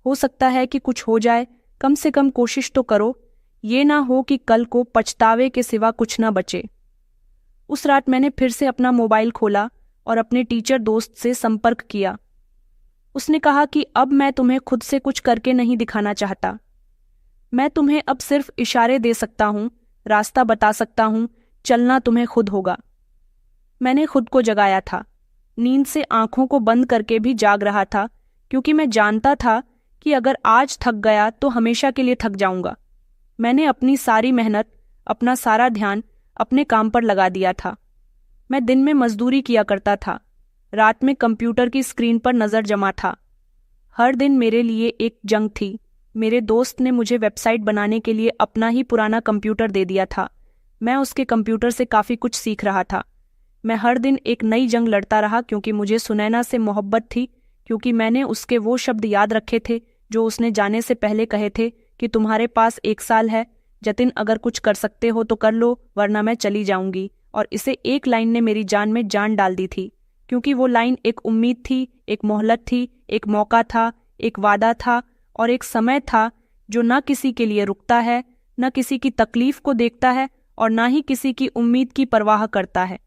हो सकता है कि कुछ हो जाए, कम से कम कोशिश तो करो। ये ना हो कि कल को पछतावे के सिवा कुछ ना बचे। उस रात मैंने फिर से अपना मोबाइल खोला और अपने टीचर दोस्त से संपर्क किया। उसने कहा कि अब मैं तुम्हें खुद से कुछ करके नहीं दिखाना चाहता। मैं तुम्हें अब सिर्फ इशारे दे सकता हूं, रास्ता बता सकता हूं, चलना तुम्हें खुद होगा। मैंने खुद को जगाया था। नींद से आंखों को बंद करके भी जाग रहा था, क्योंकि मैं जानता था कि अगर आज थक गया तो हमेशा के लिए थक जाऊंगा। मैंने अपनी सारी मेहनत, अपना सारा ध्यान अपने काम पर लगा दिया था। मैं दिन में मजदूरी किया करता था, रात में कंप्यूटर की स्क्रीन पर नज़र जमा था। हर दिन मेरे लिए एक जंग थी। मेरे दोस्त ने मुझे वेबसाइट बनाने के लिए अपना ही पुराना कंप्यूटर दे दिया था। मैं उसके कंप्यूटर से काफ़ी कुछ सीख रहा था। मैं हर दिन एक नई जंग लड़ता रहा क्योंकि मुझे सुनैना से मोहब्बत थी, क्योंकि मैंने उसके वो शब्द याद रखे थे जो उसने जाने से पहले कहे थे कि तुम्हारे पास 1 साल है जतिन, अगर कुछ कर सकते हो तो कर लो वरना मैं चली जाऊंगी। और इसे एक लाइन ने मेरी जान में जान डाल दी थी, क्योंकि वो लाइन एक उम्मीद थी, एक मोहलत थी, एक मौका था, एक वादा था और एक समय था जो न किसी के लिए रुकता है, न किसी की तकलीफ को देखता है और ना ही किसी की उम्मीद की परवाह करता है।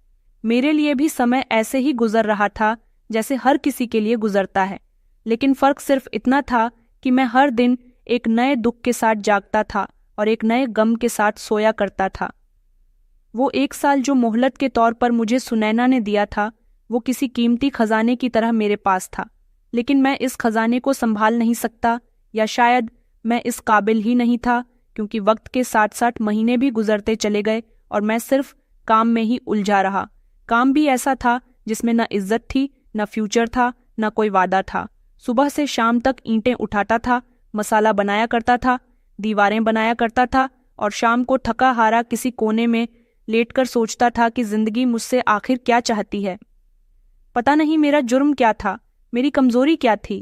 मेरे लिए भी समय ऐसे ही गुजर रहा था जैसे हर किसी के लिए गुजरता है, लेकिन फर्क सिर्फ इतना था कि मैं हर दिन एक नए दुख के साथ जागता था और एक नए गम के साथ सोया करता था। वो 1 साल जो मोहलत के तौर पर मुझे सुनैना ने दिया था, वो किसी कीमती खजाने की तरह मेरे पास था, लेकिन मैं इस खजाने को संभाल नहीं सकता, या शायद मैं इस काबिल ही नहीं था, क्योंकि वक्त के साथ साथ महीने भी गुजरते चले गए और मैं सिर्फ काम में ही उलझा रहा। काम भी ऐसा था जिसमें न इज्जत थी, न फ्यूचर था, न कोई वादा था। सुबह से शाम तक ईंटें उठाता था, मसाला बनाया करता था, दीवारें बनाया करता था और शाम को थका हारा किसी कोने में लेटकर सोचता था कि जिंदगी मुझसे आखिर क्या चाहती है। पता नहीं मेरा जुर्म क्या था, मेरी कमजोरी क्या थी।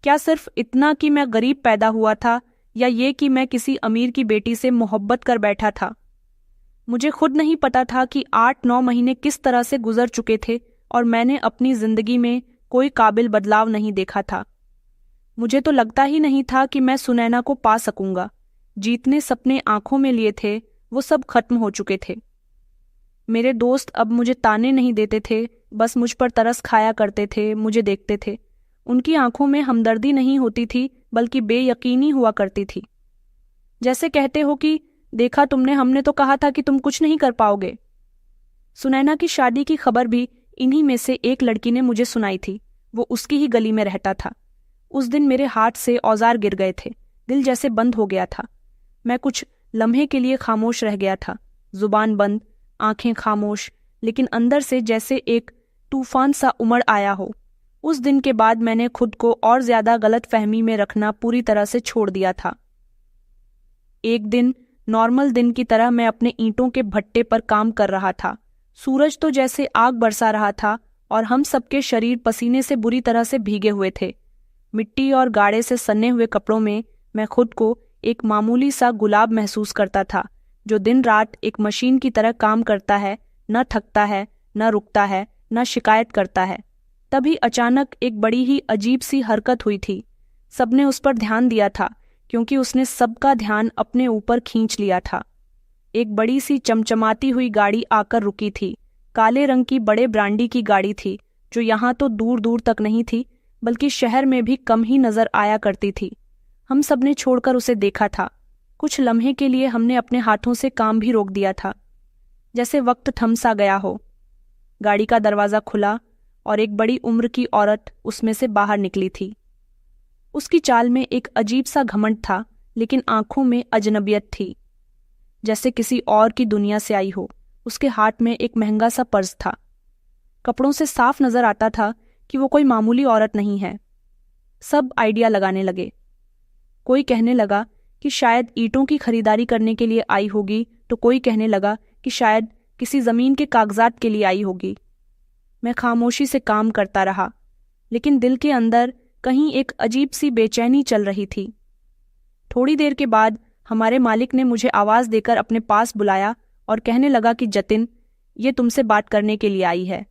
क्या सिर्फ इतना कि मैं गरीब पैदा हुआ था, या ये कि मैं किसी अमीर की बेटी से मोहब्बत कर बैठा था। मुझे खुद नहीं पता था कि 8-9 महीने किस तरह से गुजर चुके थे और मैंने अपनी जिंदगी में कोई काबिल बदलाव नहीं देखा था। मुझे तो लगता ही नहीं था कि मैं सुनैना को पा सकूंगा। जितने सपने आंखों में लिए थे वो सब खत्म हो चुके थे। मेरे दोस्त अब मुझे ताने नहीं देते थे, बस मुझ पर तरस खाया करते थे, मुझे देखते थे। उनकी आंखों में हमदर्दी नहीं होती थी, बल्कि बेयकीनी हुआ करती थी। जैसे कहते हो कि देखा तुमने, हमने तो कहा था कि तुम कुछ नहीं कर पाओगे। सुनैना की शादी की खबर भी इन्हीं में से एक लड़की ने मुझे सुनाई थी। वो उसकी ही गली में रहता था। उस दिन मेरे हाथ से औजार गिर गए थे, दिल जैसे बंद हो गया था। मैं कुछ लम्हे के लिए खामोश रह गया था, जुबान बंद, आंखें खामोश, लेकिन अंदर से जैसे एक तूफान सा उमड़ आया हो। उस दिन के बाद मैंने खुद को और ज्यादा गलत फहमी में रखना पूरी तरह से छोड़ दिया था। एक दिन नॉर्मल दिन की तरह मैं अपने ईंटों के भट्टे पर काम कर रहा था। सूरज तो जैसे आग बरसा रहा था और हम सबके शरीर पसीने से बुरी तरह से भीगे हुए थे। मिट्टी और गाड़े से सने हुए कपड़ों में मैं खुद को एक मामूली सा गुलाब महसूस करता था, जो दिन रात एक मशीन की तरह काम करता है, न थकता है, न रुकता है, न शिकायत करता है। तभी अचानक एक बड़ी ही अजीब सी हरकत हुई थी। सबने उस पर ध्यान दिया था, क्योंकि उसने सबका ध्यान अपने ऊपर खींच लिया था। एक बड़ी सी चमचमाती हुई गाड़ी आकर रुकी थी। काले रंग की बड़े ब्रांडी की गाड़ी थी, जो यहाँ तो दूर दूर तक नहीं थी, बल्कि शहर में भी कम ही नजर आया करती थी। हम सबने छोड़कर उसे देखा था। कुछ लम्हे के लिए हमने अपने हाथों से काम भी रोक दिया था, जैसे वक्त थम सा गया हो। गाड़ी का दरवाजा खुला और एक बड़ी उम्र की औरत उसमें से बाहर निकली थी। उसकी चाल में एक अजीब सा घमंड था, लेकिन आंखों में अजनबियत थी, जैसे किसी और की दुनिया से आई हो। उसके हाथ में एक महंगा सा पर्स था। कपड़ों से साफ नजर आता था कि वो कोई मामूली औरत नहीं है। सब आइडिया लगाने लगे। कोई कहने लगा कि शायद ईंटों की खरीदारी करने के लिए आई होगी, तो कोई कहने लगा कि शायद किसी जमीन के कागजात के लिए आई होगी। मैं खामोशी से काम करता रहा, लेकिन दिल के अंदर कहीं एक अजीब सी बेचैनी चल रही थी। थोड़ी देर के बाद हमारे मालिक ने मुझे आवाज देकर अपने पास बुलाया और कहने लगा कि जतिन, ये तुमसे बात करने के लिए आई है।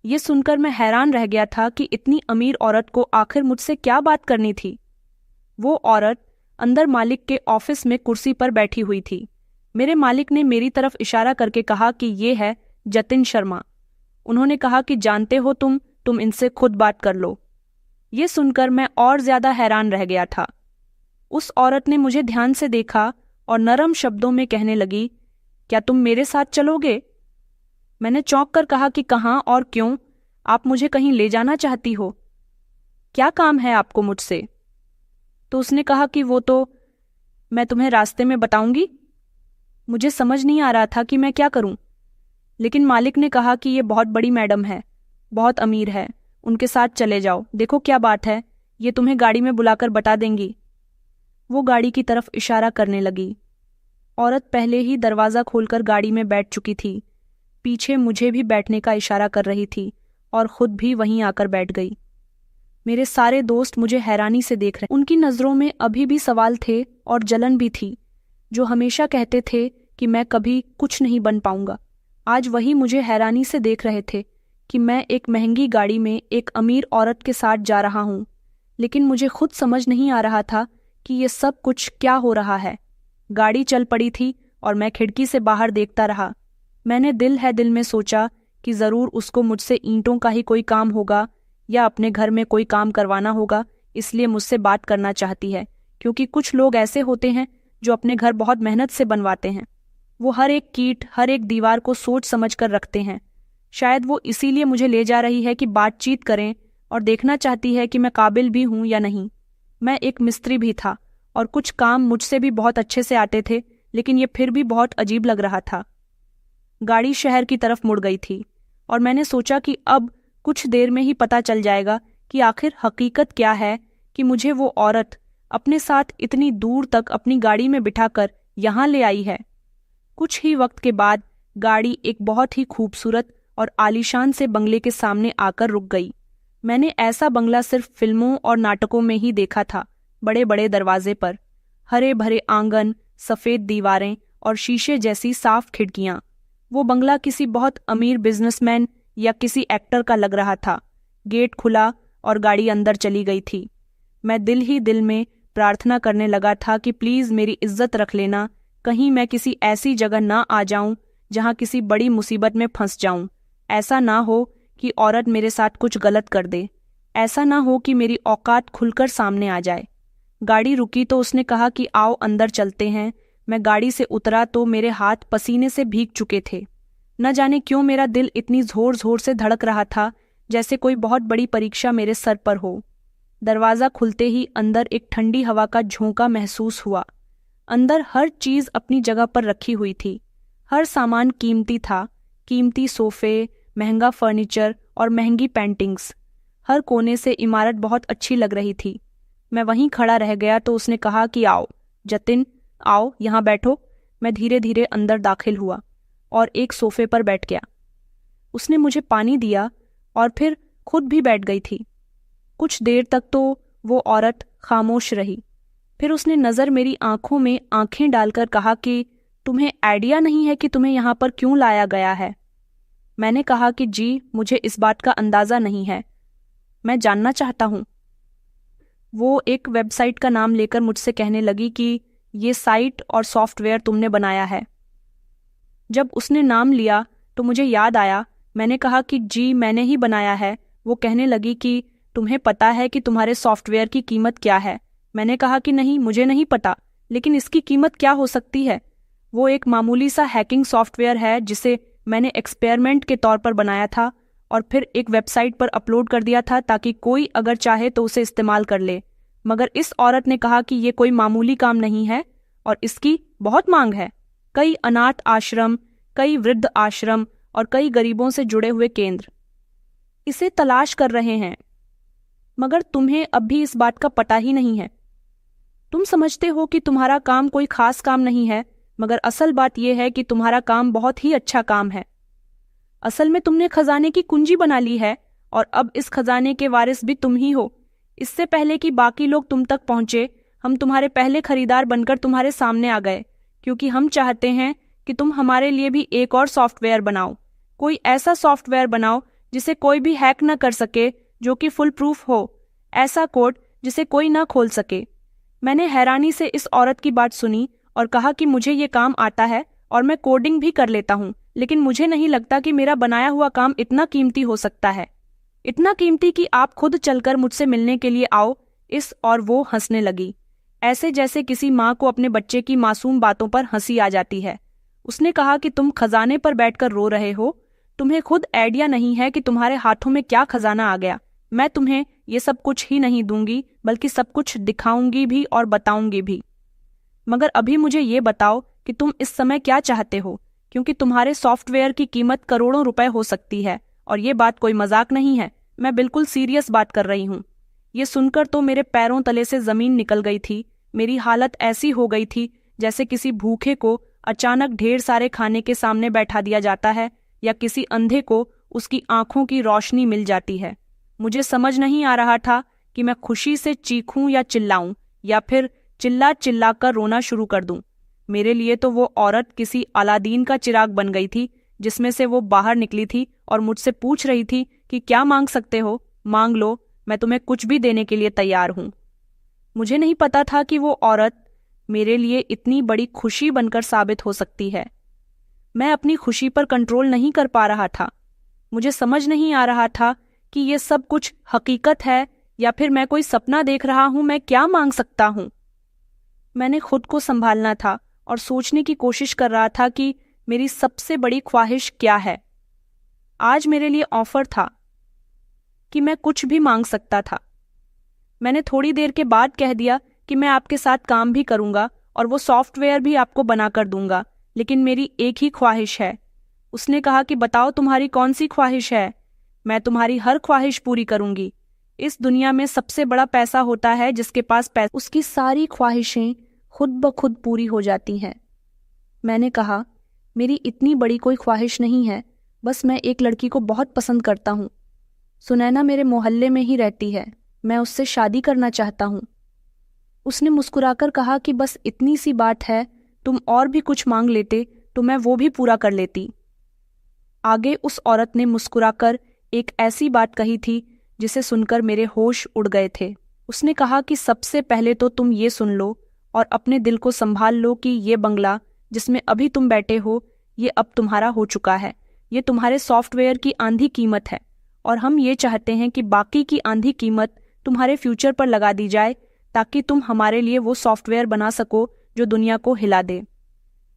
ये सुनकर मैं हैरान रह गया था कि इतनी अमीर औरत को आखिर मुझसे क्या बात करनी थी। वो औरत अंदर मालिक के ऑफिस में कुर्सी पर बैठी हुई थी। मेरे मालिक ने मेरी तरफ इशारा करके कहा कि ये है जतिन शर्मा। उन्होंने कहा कि जानते हो तुम इनसे खुद बात कर लो। ये सुनकर मैं और ज्यादा हैरान रह गया था। उस औरत ने मुझे ध्यान से देखा और नरम शब्दों में कहने लगी, क्या तुम मेरे साथ चलोगे? मैंने चौंक कर कहा कि कहाँ और क्यों? आप मुझे कहीं ले जाना चाहती हो? क्या काम है आपको मुझसे? तो उसने कहा कि वो तो। मैं तुम्हें रास्ते में बताऊंगी। मुझे समझ नहीं आ रहा था कि मैं क्या करूं, लेकिन मालिक ने कहा कि ये बहुत बड़ी मैडम है, बहुत अमीर है, उनके साथ चले जाओ, देखो क्या बात है, ये तुम्हें गाड़ी में बुलाकर बता देंगी। वो गाड़ी की तरफ इशारा करने लगी। औरत पहले ही दरवाज़ा खोलकर गाड़ी में बैठ चुकी थी, पीछे मुझे भी बैठने का इशारा कर रही थी और खुद भी वहीं आकर बैठ गई। मेरे सारे दोस्त मुझे हैरानी से देख रहे, उनकी नज़रों में अभी भी सवाल थे और जलन भी थी। जो हमेशा कहते थे कि मैं कभी कुछ नहीं बन पाऊंगा, आज वही मुझे हैरानी से देख रहे थे कि मैं एक महंगी गाड़ी में एक अमीर औरत के साथ जा रहा हूं। लेकिन मुझे खुद समझ नहीं आ रहा था कि ये सब कुछ क्या हो रहा है। गाड़ी चल पड़ी थी और मैं खिड़की से बाहर देखता रहा। मैंने दिल में सोचा कि ज़रूर उसको मुझसे ईंटों का ही कोई काम होगा या अपने घर में कोई काम करवाना होगा, इसलिए मुझसे बात करना चाहती है, क्योंकि कुछ लोग ऐसे होते हैं जो अपने घर बहुत मेहनत से बनवाते हैं। वो हर एक कीट, हर एक दीवार को सोच समझ कर रखते हैं। शायद वो इसीलिए मुझे ले जा रही है कि बातचीत करें और देखना चाहती है कि मैं काबिल भी हूं या नहीं। मैं एक मिस्त्री भी था और कुछ काम मुझसे भी बहुत अच्छे से आते थे, लेकिन ये फिर भी बहुत अजीब लग रहा था। गाड़ी शहर की तरफ मुड़ गई थी और मैंने सोचा कि अब कुछ देर में ही पता चल जाएगा कि आखिर हकीकत क्या है कि मुझे वो औरत अपने साथ इतनी दूर तक अपनी गाड़ी में बिठाकर यहाँ ले आई है। कुछ ही वक्त के बाद गाड़ी एक बहुत ही खूबसूरत और आलीशान से बंगले के सामने आकर रुक गई। मैंने ऐसा बंगला सिर्फ फिल्मों और नाटकों में ही देखा था। बड़े बड़े दरवाजे पर हरे भरे आंगन, सफ़ेद दीवारें और शीशे जैसी साफ खिड़कियां। वो बंगला किसी बहुत अमीर बिजनेसमैन या किसी एक्टर का लग रहा था। गेट खुला और गाड़ी अंदर चली गई थी। मैं दिल ही दिल में प्रार्थना करने लगा था कि प्लीज़ मेरी इज्जत रख लेना, कहीं मैं किसी ऐसी जगह ना आ जाऊं जहां किसी बड़ी मुसीबत में फंस जाऊं। ऐसा ना हो कि औरत मेरे साथ कुछ गलत कर दे, ऐसा ना हो कि मेरी औकात खुलकर सामने आ जाए। गाड़ी रुकी तो उसने कहा कि आओ अंदर चलते हैं। मैं गाड़ी से उतरा तो मेरे हाथ पसीने से भीग चुके थे। न जाने क्यों मेरा दिल इतनी जोर जोर से धड़क रहा था जैसे कोई बहुत बड़ी परीक्षा मेरे सर पर हो। दरवाज़ा खुलते ही अंदर एक ठंडी हवा का झोंका महसूस हुआ। अंदर हर चीज़ अपनी जगह पर रखी हुई थी। हर सामान कीमती था, कीमती सोफ़े, महंगा फर्नीचर और महंगी पेंटिंग्स। हर कोने से इमारत बहुत अच्छी लग रही थी। मैं वहीं खड़ा रह गया तो उसने कहा कि आओ जतिन, आओ यहाँ बैठो। मैं धीरे धीरे अंदर दाखिल हुआ और एक सोफे पर बैठ गया। उसने मुझे पानी दिया और फिर खुद भी बैठ गई थी। कुछ देर तक तो वो औरत खामोश रही। फिर उसने नज़र मेरी आंखों में आंखें डालकर कहा कि तुम्हें आइडिया नहीं है कि तुम्हें यहाँ पर क्यों लाया गया है। मैंने कहा कि जी, मुझे इस बात का अंदाज़ा नहीं है, मैं जानना चाहता हूँ। वो एक वेबसाइट का नाम लेकर मुझसे कहने लगी कि ये साइट और सॉफ्टवेयर तुमने बनाया है। जब उसने नाम लिया तो मुझे याद आया। मैंने कहा कि जी, मैंने ही बनाया है। वो कहने लगी कि तुम्हें पता है कि तुम्हारे सॉफ्टवेयर की कीमत क्या है। मैंने कहा कि नहीं, मुझे नहीं पता, लेकिन इसकी कीमत क्या हो सकती है। वो एक मामूली सा हैकिंग सॉफ्टवेयर है जिसे मैंने एक्सपेरिमेंट के तौर पर बनाया था और फिर एक वेबसाइट पर अपलोड कर दिया था ताकि कोई अगर चाहे तो उसे इस्तेमाल कर ले। मगर इस औरत ने कहा कि ये कोई मामूली काम नहीं है और इसकी बहुत मांग है। कई अनाथ आश्रम, कई वृद्ध आश्रम और कई गरीबों से जुड़े हुए केंद्र इसे तलाश कर रहे हैं, मगर तुम्हें अब भी इस बात का पता ही नहीं है। तुम समझते हो कि तुम्हारा काम कोई खास काम नहीं है, मगर असल बात यह है कि तुम्हारा काम बहुत ही अच्छा काम है। असल में तुमने खजाने की कुंजी बना ली है और अब इस खजाने के वारिस भी तुम ही हो। इससे पहले कि बाकी लोग तुम तक पहुंचे, हम तुम्हारे पहले खरीदार बनकर तुम्हारे सामने आ गए, क्योंकि हम चाहते हैं कि तुम हमारे लिए भी एक और सॉफ्टवेयर बनाओ। कोई ऐसा सॉफ्टवेयर बनाओ जिसे कोई भी हैक न कर सके, जो कि फुल प्रूफ हो, ऐसा कोड जिसे कोई ना खोल सके। मैंने हैरानी से इस औरत की बात सुनी और कहा कि मुझे ये काम आता है और मैं कोडिंग भी कर लेता हूँ, लेकिन मुझे नहीं लगता कि मेरा बनाया हुआ काम इतना कीमती हो सकता है, इतना कीमती कि आप खुद चलकर मुझसे मिलने के लिए आओ। इस और वो हंसने लगी, ऐसे जैसे किसी माँ को अपने बच्चे की मासूम बातों पर हंसी आ जाती है। उसने कहा कि तुम खजाने पर बैठकर रो रहे हो, तुम्हें खुद आइडिया नहीं है कि तुम्हारे हाथों में क्या खजाना आ गया। मैं तुम्हें ये सब कुछ ही नहीं दूंगी, बल्कि सब कुछ दिखाऊंगी भी और बताऊंगी भी। मगर अभी मुझे ये बताओ कि तुम इस समय क्या चाहते हो, क्योंकि तुम्हारे सॉफ्टवेयर की कीमत करोड़ों रुपए हो सकती है और ये बात कोई मजाक नहीं है। मैं बिल्कुल सीरियस बात कर रही हूँ। ये सुनकर तो मेरे पैरों तले से जमीन निकल गई थी। मेरी हालत ऐसी हो गई थी जैसे किसी भूखे को अचानक ढेर सारे खाने के सामने बैठा दिया जाता है या किसी अंधे को उसकी आंखों की रोशनी मिल जाती है। मुझे समझ नहीं आ रहा था कि मैं खुशी से चीखूं या चिल्लाऊं या फिर चिल्ला चिल्ला कर रोना शुरू कर दूं। मेरे लिए तो वो औरत किसी अलादीन का चिराग बन गई थी, जिसमें से वो बाहर निकली थी और मुझसे पूछ रही थी कि क्या मांग सकते हो, मांग लो, मैं तुम्हें कुछ भी देने के लिए तैयार हूं। मुझे नहीं पता था कि वो औरत मेरे लिए इतनी बड़ी खुशी बनकर साबित हो सकती है। मैं अपनी खुशी पर कंट्रोल नहीं कर पा रहा था। मुझे समझ नहीं आ रहा था कि ये सब कुछ हकीकत है या फिर मैं कोई सपना देख रहा हूं। मैं क्या मांग सकता हूं? मैंने खुद को संभालना था और सोचने की कोशिश कर रहा था कि मेरी सबसे बड़ी ख्वाहिश क्या है। आज मेरे लिए ऑफर था कि मैं कुछ भी मांग सकता था। मैंने थोड़ी देर के बाद कह दिया कि मैं आपके साथ काम भी करूंगा और वो सॉफ्टवेयर भी आपको बनाकर दूंगा, लेकिन मेरी एक ही ख्वाहिश है। उसने कहा कि बताओ तुम्हारी कौन सी ख्वाहिश है। मैं तुम्हारी हर ख्वाहिश पूरी करूंगी। इस दुनिया में सबसे बड़ा पैसा होता है जिसके पास पैसा, उसकी सारी ख्वाहिशें खुद ब खुद पूरी हो जाती हैं। मैंने कहा मेरी इतनी बड़ी कोई ख्वाहिश नहीं है, बस मैं एक लड़की को बहुत पसंद करता हूँ। सुनैना मेरे मोहल्ले में ही रहती है, मैं उससे शादी करना चाहता हूँ। उसने मुस्कुराकर कहा कि बस इतनी सी बात है, तुम और भी कुछ मांग लेते तो मैं वो भी पूरा कर लेती। आगे उस औरत ने मुस्कुराकर एक ऐसी बात कही थी जिसे सुनकर मेरे होश उड़ गए थे। उसने कहा कि सबसे पहले तो तुम ये सुन लो और अपने दिल को संभाल लो कि ये बंगला जिसमें अभी तुम बैठे हो ये अब तुम्हारा हो चुका है। ये तुम्हारे सॉफ्टवेयर की आंधी कीमत है और हम ये चाहते हैं कि बाकी की आंधी कीमत तुम्हारे फ्यूचर पर लगा दी जाए ताकि तुम हमारे लिए वो सॉफ्टवेयर बना सको जो दुनिया को हिला दे।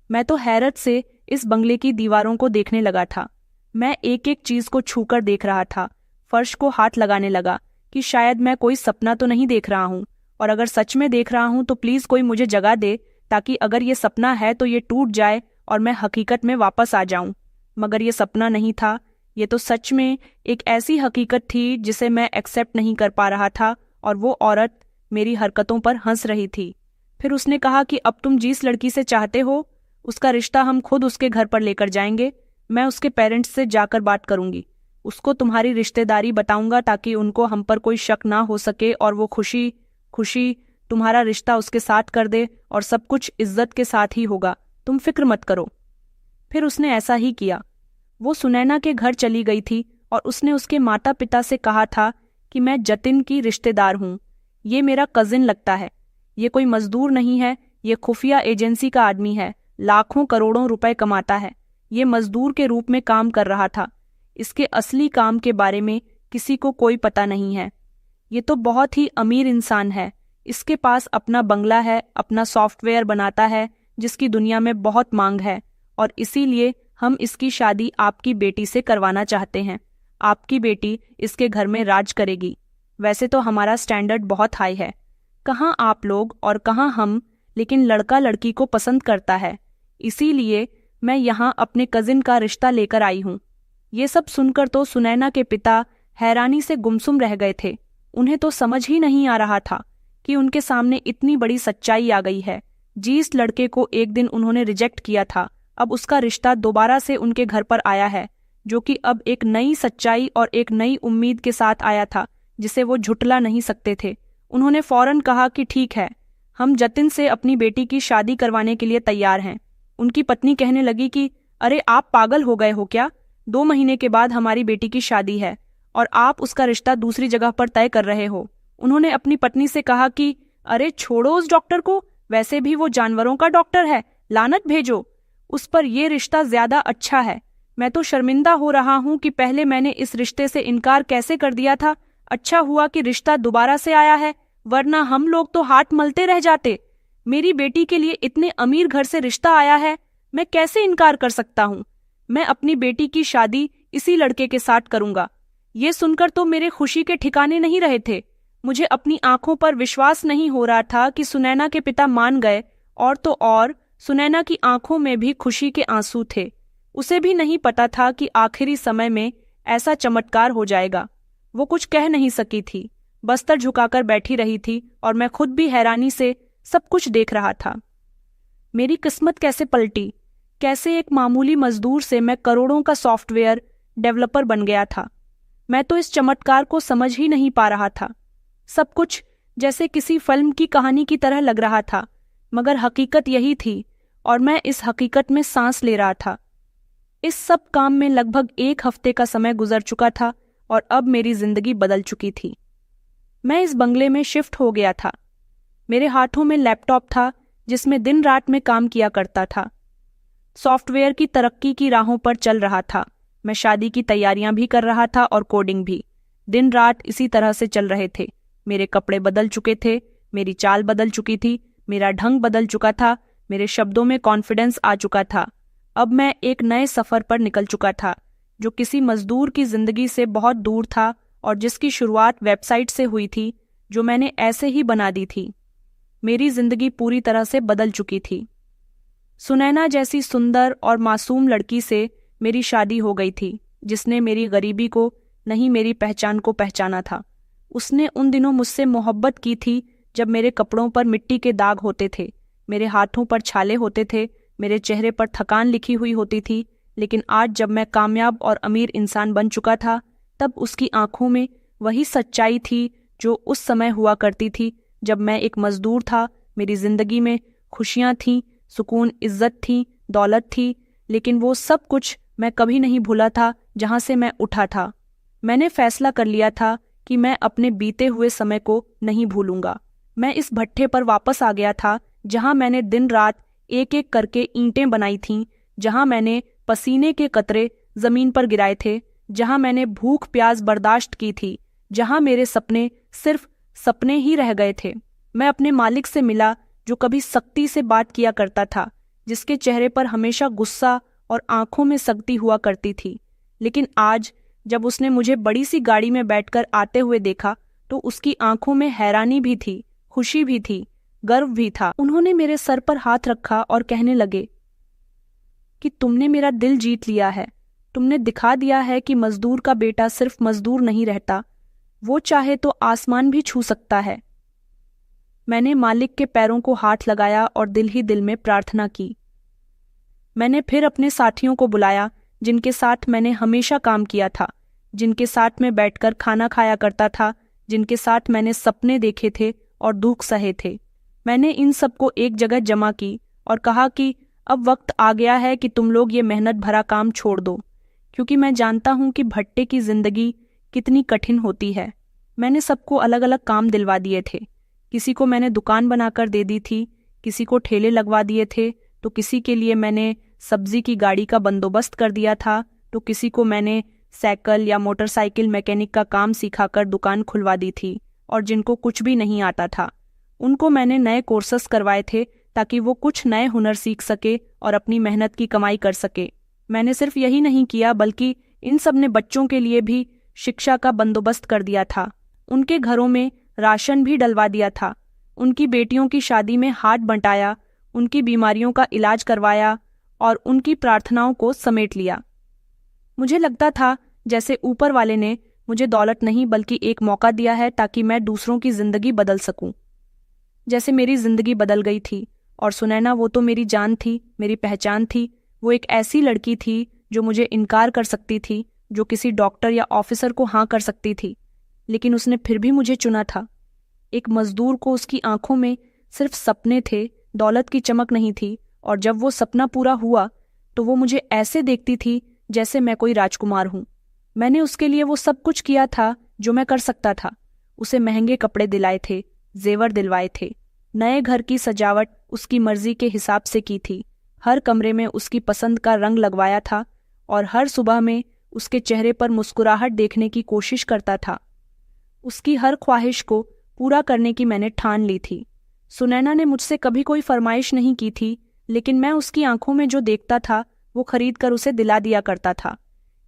मैं तो हैरत से इस बंगले की दीवारों को देखने लगा था। मैं एक एक चीज को छूकर देख रहा था। फर्श को हाथ लगाने लगा कि शायद मैं कोई सपना तो नहीं देख रहा हूँ, और अगर सच में देख रहा हूँ तो प्लीज कोई मुझे जगा दे ताकि अगर ये सपना है तो ये टूट जाए और मैं हकीकत में वापस आ जाऊं। मगर ये सपना नहीं था, ये तो सच में एक ऐसी हकीकत थी जिसे मैं एक्सेप्ट नहीं कर पा रहा था, और वो औरत मेरी हरकतों पर हंस रही थी। फिर उसने कहा कि अब तुम जिस लड़की से चाहते हो उसका रिश्ता हम खुद उसके घर पर लेकर जाएंगे। मैं उसके पेरेंट्स से जाकर बात करूंगी, उसको तुम्हारी रिश्तेदारी बताऊंगा ताकि उनको हम पर कोई शक ना हो सके और वो खुशी खुशी तुम्हारा रिश्ता उसके साथ कर दे और सब कुछ इज्जत के साथ ही होगा, तुम फिक्र मत करो। फिर उसने ऐसा ही किया। वो सुनैना के घर चली गई थी और उसने उसके माता पिता से कहा था कि मैं जतिन की रिश्तेदार हूँ, ये मेरा कजिन लगता है, ये कोई मजदूर नहीं है, ये खुफिया एजेंसी का आदमी है, लाखों करोड़ों रुपए कमाता है, ये मजदूर के रूप में काम कर रहा था, इसके असली काम के बारे में किसी को कोई पता नहीं है। ये तो बहुत ही अमीर इंसान है, इसके पास अपना बंगला है, अपना सॉफ्टवेयर बनाता है जिसकी दुनिया में बहुत मांग है, और इसीलिए हम इसकी शादी आपकी बेटी से करवाना चाहते हैं। आपकी बेटी इसके घर में राज करेगी। वैसे तो हमारा स्टैंडर्ड बहुत हाई है, कहाँ आप लोग और कहाँ हम, लेकिन लड़का लड़की को पसंद करता है, इसीलिए मैं यहाँ अपने कजिन का रिश्ता लेकर आई हूँ। ये सब सुनकर तो सुनैना के पिता हैरानी से गुमसुम रह गए थे। उन्हें तो समझ ही नहीं आ रहा था कि उनके सामने इतनी बड़ी सच्चाई आ गई है। जिस लड़के को एक दिन उन्होंने रिजेक्ट किया था, अब उसका रिश्ता दोबारा से उनके घर पर आया है, जो कि अब एक नई सच्चाई और एक नई उम्मीद के साथ आया था जिसे वो झुटला नहीं सकते थे। उन्होंने फौरन कहा कि ठीक है, हम जतिन से अपनी बेटी की शादी करवाने के लिए तैयार हैं। उनकी पत्नी कहने लगी कि अरे आप पागल हो गए हो क्या? 2 महीने के बाद हमारी बेटी की शादी है और आप उसका रिश्ता दूसरी जगह पर तय कर रहे हो। उन्होंने अपनी पत्नी से कहा कि अरे छोड़ो उस डॉक्टर को, वैसे भी वो जानवरों का डॉक्टर है, लानत भेजो उस पर, ये रिश्ता ज्यादा अच्छा है। मैं तो शर्मिंदा हो रहा हूँ कि पहले मैंने इस रिश्ते से इनकार कैसे कर दिया था। अच्छा हुआ कि रिश्ता दोबारा से आया है, वरना हम लोग तो हाथ मलते रह जाते। मेरी बेटी के लिए इतने अमीर घर से रिश्ता आया है, मैं कैसे इनकार कर सकता हूँ। मैं अपनी बेटी की शादी इसी लड़के के साथ करूंगा। ये सुनकर तो मेरे खुशी के ठिकाने नहीं रहे थे। मुझे अपनी आंखों पर विश्वास नहीं हो रहा था कि सुनैना के पिता मान गए और तो और सुनैना की आंखों में भी खुशी के आंसू थे। उसे भी नहीं पता था कि आखिरी समय में ऐसा चमत्कार हो जाएगा। वो कुछ कह नहीं सकी थी, बस्तर झुकाकर बैठी रही थी और मैं खुद भी हैरानी से सब कुछ देख रहा था। मेरी किस्मत कैसे पलटी, कैसे एक मामूली मजदूर से मैं करोड़ों का सॉफ्टवेयर डेवलपर बन गया था। मैं तो इस चमत्कार को समझ ही नहीं पा रहा था। सब कुछ जैसे किसी फिल्म की कहानी की तरह लग रहा था, मगर हकीकत यही थी और मैं इस हकीकत में सांस ले रहा था। इस सब काम में लगभग 1 हफ्ते का समय गुजर चुका था और अब मेरी जिंदगी बदल चुकी थी। मैं इस बंगले में शिफ्ट हो गया था। मेरे हाथों में लैपटॉप था जिसमें दिन रात में काम किया करता था। सॉफ्टवेयर की तरक्की की राहों पर चल रहा था। मैं शादी की तैयारियां भी कर रहा था और कोडिंग भी। दिन रात इसी तरह से चल रहे थे। मेरे कपड़े बदल चुके थे, मेरी चाल बदल चुकी थी, मेरा ढंग बदल चुका था, मेरे शब्दों में कॉन्फिडेंस आ चुका था। अब मैं एक नए सफर पर निकल चुका था जो किसी मजदूर की जिंदगी से बहुत दूर था और जिसकी शुरुआत वेबसाइट से हुई थी जो मैंने ऐसे ही बना दी थी। मेरी जिंदगी पूरी तरह से बदल चुकी थी। सुनैना जैसी सुंदर और मासूम लड़की से मेरी शादी हो गई थी, जिसने मेरी गरीबी को नहीं, मेरी पहचान को पहचाना था। उसने उन दिनों मुझसे मोहब्बत की थी जब मेरे कपड़ों पर मिट्टी के दाग होते थे, मेरे हाथों पर छाले होते थे, मेरे चेहरे पर थकान लिखी हुई होती थी। लेकिन आज जब मैं कामयाब और अमीर इंसान बन चुका था, तब उसकी आंखों में वही सच्चाई थी जो उस समय हुआ करती थी जब मैं एक मजदूर था। मेरी जिंदगी में खुशियां थीं, सुकून, इज्जत थी, दौलत थी, लेकिन वो सब कुछ मैं कभी नहीं भूला था जहां से मैं उठा था। मैंने फैसला कर लिया था कि मैं अपने बीते हुए समय को नहीं भूलूंगा। मैं इस भट्ठे पर वापस आ गया था जहां मैंने दिन रात एक एक करके ईंटें बनाई थीं, जहां मैंने पसीने के कतरे जमीन पर गिराए थे, जहां मैंने भूख प्यास बर्दाश्त की थी, जहां मेरे सपने सिर्फ सपने ही रह गए थे। मैं अपने मालिक से मिला जो कभी सख्ती से बात किया करता था, जिसके चेहरे पर हमेशा गुस्सा और आंखों में सख्ती हुआ करती थी। लेकिन आज जब उसने मुझे बड़ी सी गाड़ी में बैठकर आते हुए देखा तो उसकी आंखों में हैरानी भी थी, खुशी भी थी, गर्व भी था। उन्होंने मेरे सर पर हाथ रखा और कहने लगे कि तुमने मेरा दिल जीत लिया है। तुमने दिखा दिया है कि मजदूर का बेटा सिर्फ मजदूर नहीं रहता, वो चाहे तो आसमान भी छू सकता है। मैंने मालिक के पैरों को हाथ लगाया और दिल ही दिल में प्रार्थना की। मैंने फिर अपने साथियों को बुलाया जिनके साथ मैंने हमेशा काम किया था, जिनके साथ मैं बैठकर खाना खाया करता था, जिनके साथ मैंने सपने देखे थे और दुख सहे थे। मैंने इन सबको एक जगह जमा की और कहा कि अब वक्त आ गया है कि तुम लोग ये मेहनत भरा काम छोड़ दो, क्योंकि मैं जानता हूं कि भट्टे की जिंदगी कितनी कठिन होती है। मैंने सबको अलग अलग काम दिलवा दिए थे। किसी को मैंने दुकान बनाकर दे दी थी, किसी को ठेले लगवा दिए थे, तो किसी के लिए मैंने सब्जी की गाड़ी का बंदोबस्त कर दिया था, तो किसी को मैंने साइकिल या मोटरसाइकिल मैकेनिक का काम सिखाकर दुकान खुलवा दी थी। और जिनको कुछ भी नहीं आता था उनको मैंने नए कोर्सेस करवाए थे ताकि वो कुछ नए हुनर सीख सके और अपनी मेहनत की कमाई कर सके। मैंने सिर्फ यही नहीं किया बल्कि इन सब ने बच्चों के लिए भी शिक्षा का बंदोबस्त कर दिया था, उनके घरों में राशन भी डलवा दिया था, उनकी बेटियों की शादी में हाथ बंटाया, उनकी बीमारियों का इलाज करवाया और उनकी प्रार्थनाओं को समेट लिया। मुझे लगता था जैसे ऊपर वाले ने मुझे दौलत नहीं बल्कि एक मौका दिया है ताकि मैं दूसरों की जिंदगी बदल सकूं। जैसे मेरी जिंदगी बदल गई थी। और सुनैना वो तो मेरी जान थी, मेरी पहचान थी। वो एक ऐसी लड़की थी जो मुझे इनकार कर सकती थी, जो किसी डॉक्टर या ऑफिसर को हाँ कर सकती थी, लेकिन उसने फिर भी मुझे चुना था। एक मजदूर को उसकी आंखों में सिर्फ सपने थे, दौलत की चमक नहीं थी। और जब वो सपना पूरा हुआ तो वो मुझे ऐसे देखती थी जैसे मैं कोई राजकुमार हूं। मैंने उसके लिए वो सब कुछ किया था जो मैं कर सकता था। उसे महंगे कपड़े दिलाए थे, जेवर दिलवाए थे, नए घर की सजावट उसकी मर्जी के हिसाब से की थी, हर कमरे में उसकी पसंद का रंग लगवाया था और हर सुबह में उसके चेहरे पर मुस्कुराहट देखने की कोशिश करता था। उसकी हर ख्वाहिश को पूरा करने की मैंने ठान ली थी। सुनैना ने मुझसे कभी कोई फरमाइश नहीं की थी, लेकिन मैं उसकी आंखों में जो देखता था वो खरीद कर उसे दिला दिया करता था,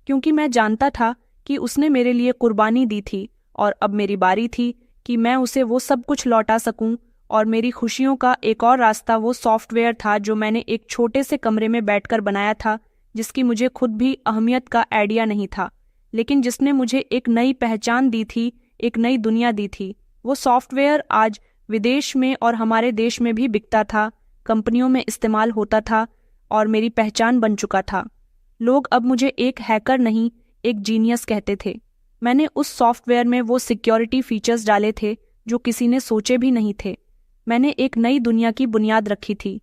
क्योंकि मैं जानता था कि उसने मेरे लिए कुर्बानी दी थी और अब मेरी बारी थी कि मैं उसे वो सब कुछ लौटा सकूं, और मेरी खुशियों का एक और रास्ता वो सॉफ्टवेयर था जो मैंने एक छोटे से कमरे में बैठकर बनाया था, जिसकी मुझे खुद भी अहमियत का आइडिया नहीं था, लेकिन जिसने मुझे एक नई पहचान दी थी, एक नई दुनिया दी थी। वो सॉफ्टवेयर आज विदेश में और हमारे देश में भी बिकता था, कंपनियों में इस्तेमाल होता था और मेरी पहचान बन चुका था। लोग अब मुझे एक हैकर नहीं, एक जीनियस कहते थे। मैंने उस सॉफ्टवेयर में वो सिक्योरिटी फीचर्स डाले थे जो किसी ने सोचे भी नहीं थे। मैंने एक नई दुनिया की बुनियाद रखी थी।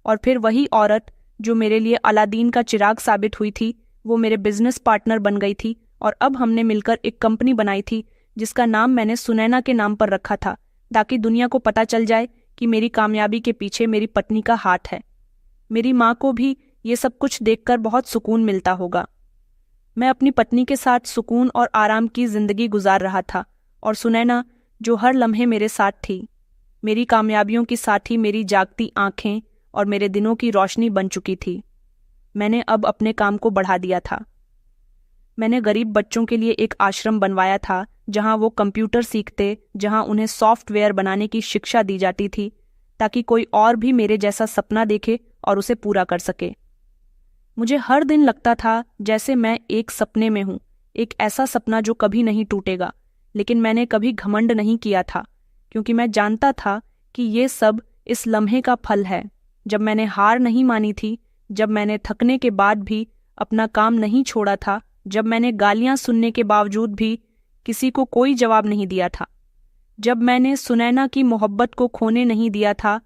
और फिर वही औरत जो मेरे लिए अलादीन का चिराग साबित हुई थी, वो मेरे बिजनेस पार्टनर बन गई थी और अब हमने मिलकर एक कंपनी बनाई थी जिसका नाम मैंने सुनैना के नाम पर रखा था, ताकि दुनिया को पता चल जाए कि मेरी कामयाबी के पीछे मेरी पत्नी का हाथ है। मेरी माँ को भी ये सब कुछ देखकर बहुत सुकून मिलता होगा। मैं अपनी पत्नी के साथ सुकून और आराम की जिंदगी गुजार रहा था और सुनैना जो हर लम्हे मेरे साथ थी, मेरी कामयाबियों की साथी, मेरी जागती आंखें और मेरे दिनों की रोशनी बन चुकी थी। मैंने अब अपने काम को बढ़ा दिया था। मैंने गरीब बच्चों के लिए एक आश्रम बनवाया था जहां वो कंप्यूटर सीखते, जहां उन्हें सॉफ्टवेयर बनाने की शिक्षा दी जाती थी, ताकि कोई और भी मेरे जैसा सपना देखे और उसे पूरा कर सके। मुझे हर दिन लगता था जैसे मैं एक सपने में हूँ, एक ऐसा सपना जो कभी नहीं टूटेगा। लेकिन मैंने कभी घमंड नहीं किया था, क्योंकि मैं जानता था कि ये सब इस लम्हे का फल है। जब मैंने हार नहीं मानी थी, जब मैंने थकने के बाद भी अपना काम नहीं छोड़ा था, जब मैंने गालियां सुनने के बावजूद भी किसी को कोई जवाब नहीं दिया था, जब मैंने सुनैना की मोहब्बत को खोने नहीं दिया था,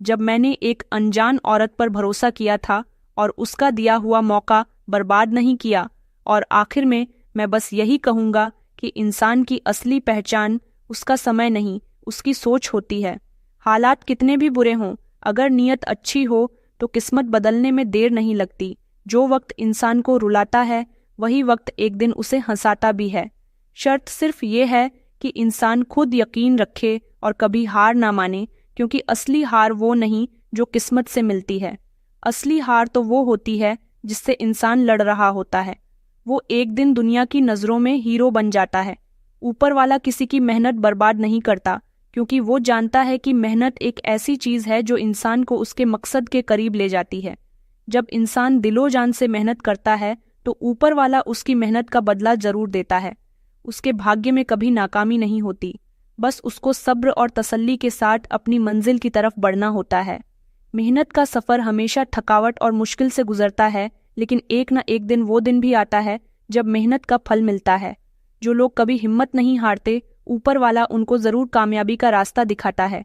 जब मैंने एक अनजान औरत पर भरोसा किया था और उसका दिया हुआ मौका बर्बाद नहीं किया। और आखिर में मैं बस यही कहूँगा कि इंसान की असली पहचान उसका समय नहीं, उसकी सोच होती है। हालात कितने भी बुरे हों, अगर नीयत अच्छी हो तो किस्मत बदलने में देर नहीं लगती। जो वक्त इंसान को रुलाता है, वही वक्त एक दिन उसे हंसाता भी है। शर्त सिर्फ ये है कि इंसान खुद यकीन रखे और कभी हार ना माने, क्योंकि असली हार वो नहीं जो किस्मत से मिलती है। असली हार तो वो होती है जिससे इंसान लड़ रहा होता है। वो एक दिन दुनिया की नज़रों में हीरो बन जाता है। ऊपर वाला किसी की मेहनत बर्बाद नहीं करता, क्योंकि वो जानता है कि मेहनत एक ऐसी चीज़ है जो इंसान को उसके मकसद के करीब ले जाती है। जब इंसान दिलो जान से मेहनत करता है तो ऊपर वाला उसकी मेहनत का बदला जरूर देता है। उसके भाग्य में कभी नाकामी नहीं होती, बस उसको सब्र और तसल्ली के साथ अपनी मंजिल की तरफ बढ़ना होता है। मेहनत का सफ़र हमेशा थकावट और मुश्किल से गुजरता है, लेकिन एक न एक दिन वो दिन भी आता है जब मेहनत का फल मिलता है। जो लोग कभी हिम्मत नहीं हारते, ऊपर वाला उनको ज़रूर कामयाबी का रास्ता दिखाता है,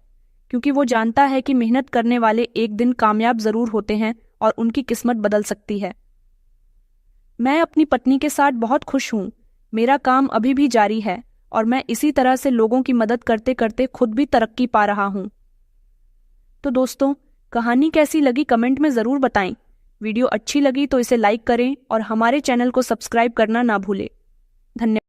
क्योंकि वो जानता है कि मेहनत करने वाले एक दिन कामयाब ज़रूर होते हैं और उनकी किस्मत बदल सकती है। मैं अपनी पत्नी के साथ बहुत खुश हूँ। मेरा काम अभी भी जारी है और मैं इसी तरह से लोगों की मदद करते करते खुद भी तरक्की पा रहा हूँ। तो दोस्तों, कहानी कैसी लगी कमेंट में ज़रूर बताएं। वीडियो अच्छी लगी तो इसे लाइक करें और हमारे चैनल को सब्सक्राइब करना ना भूलें। धन्यवाद।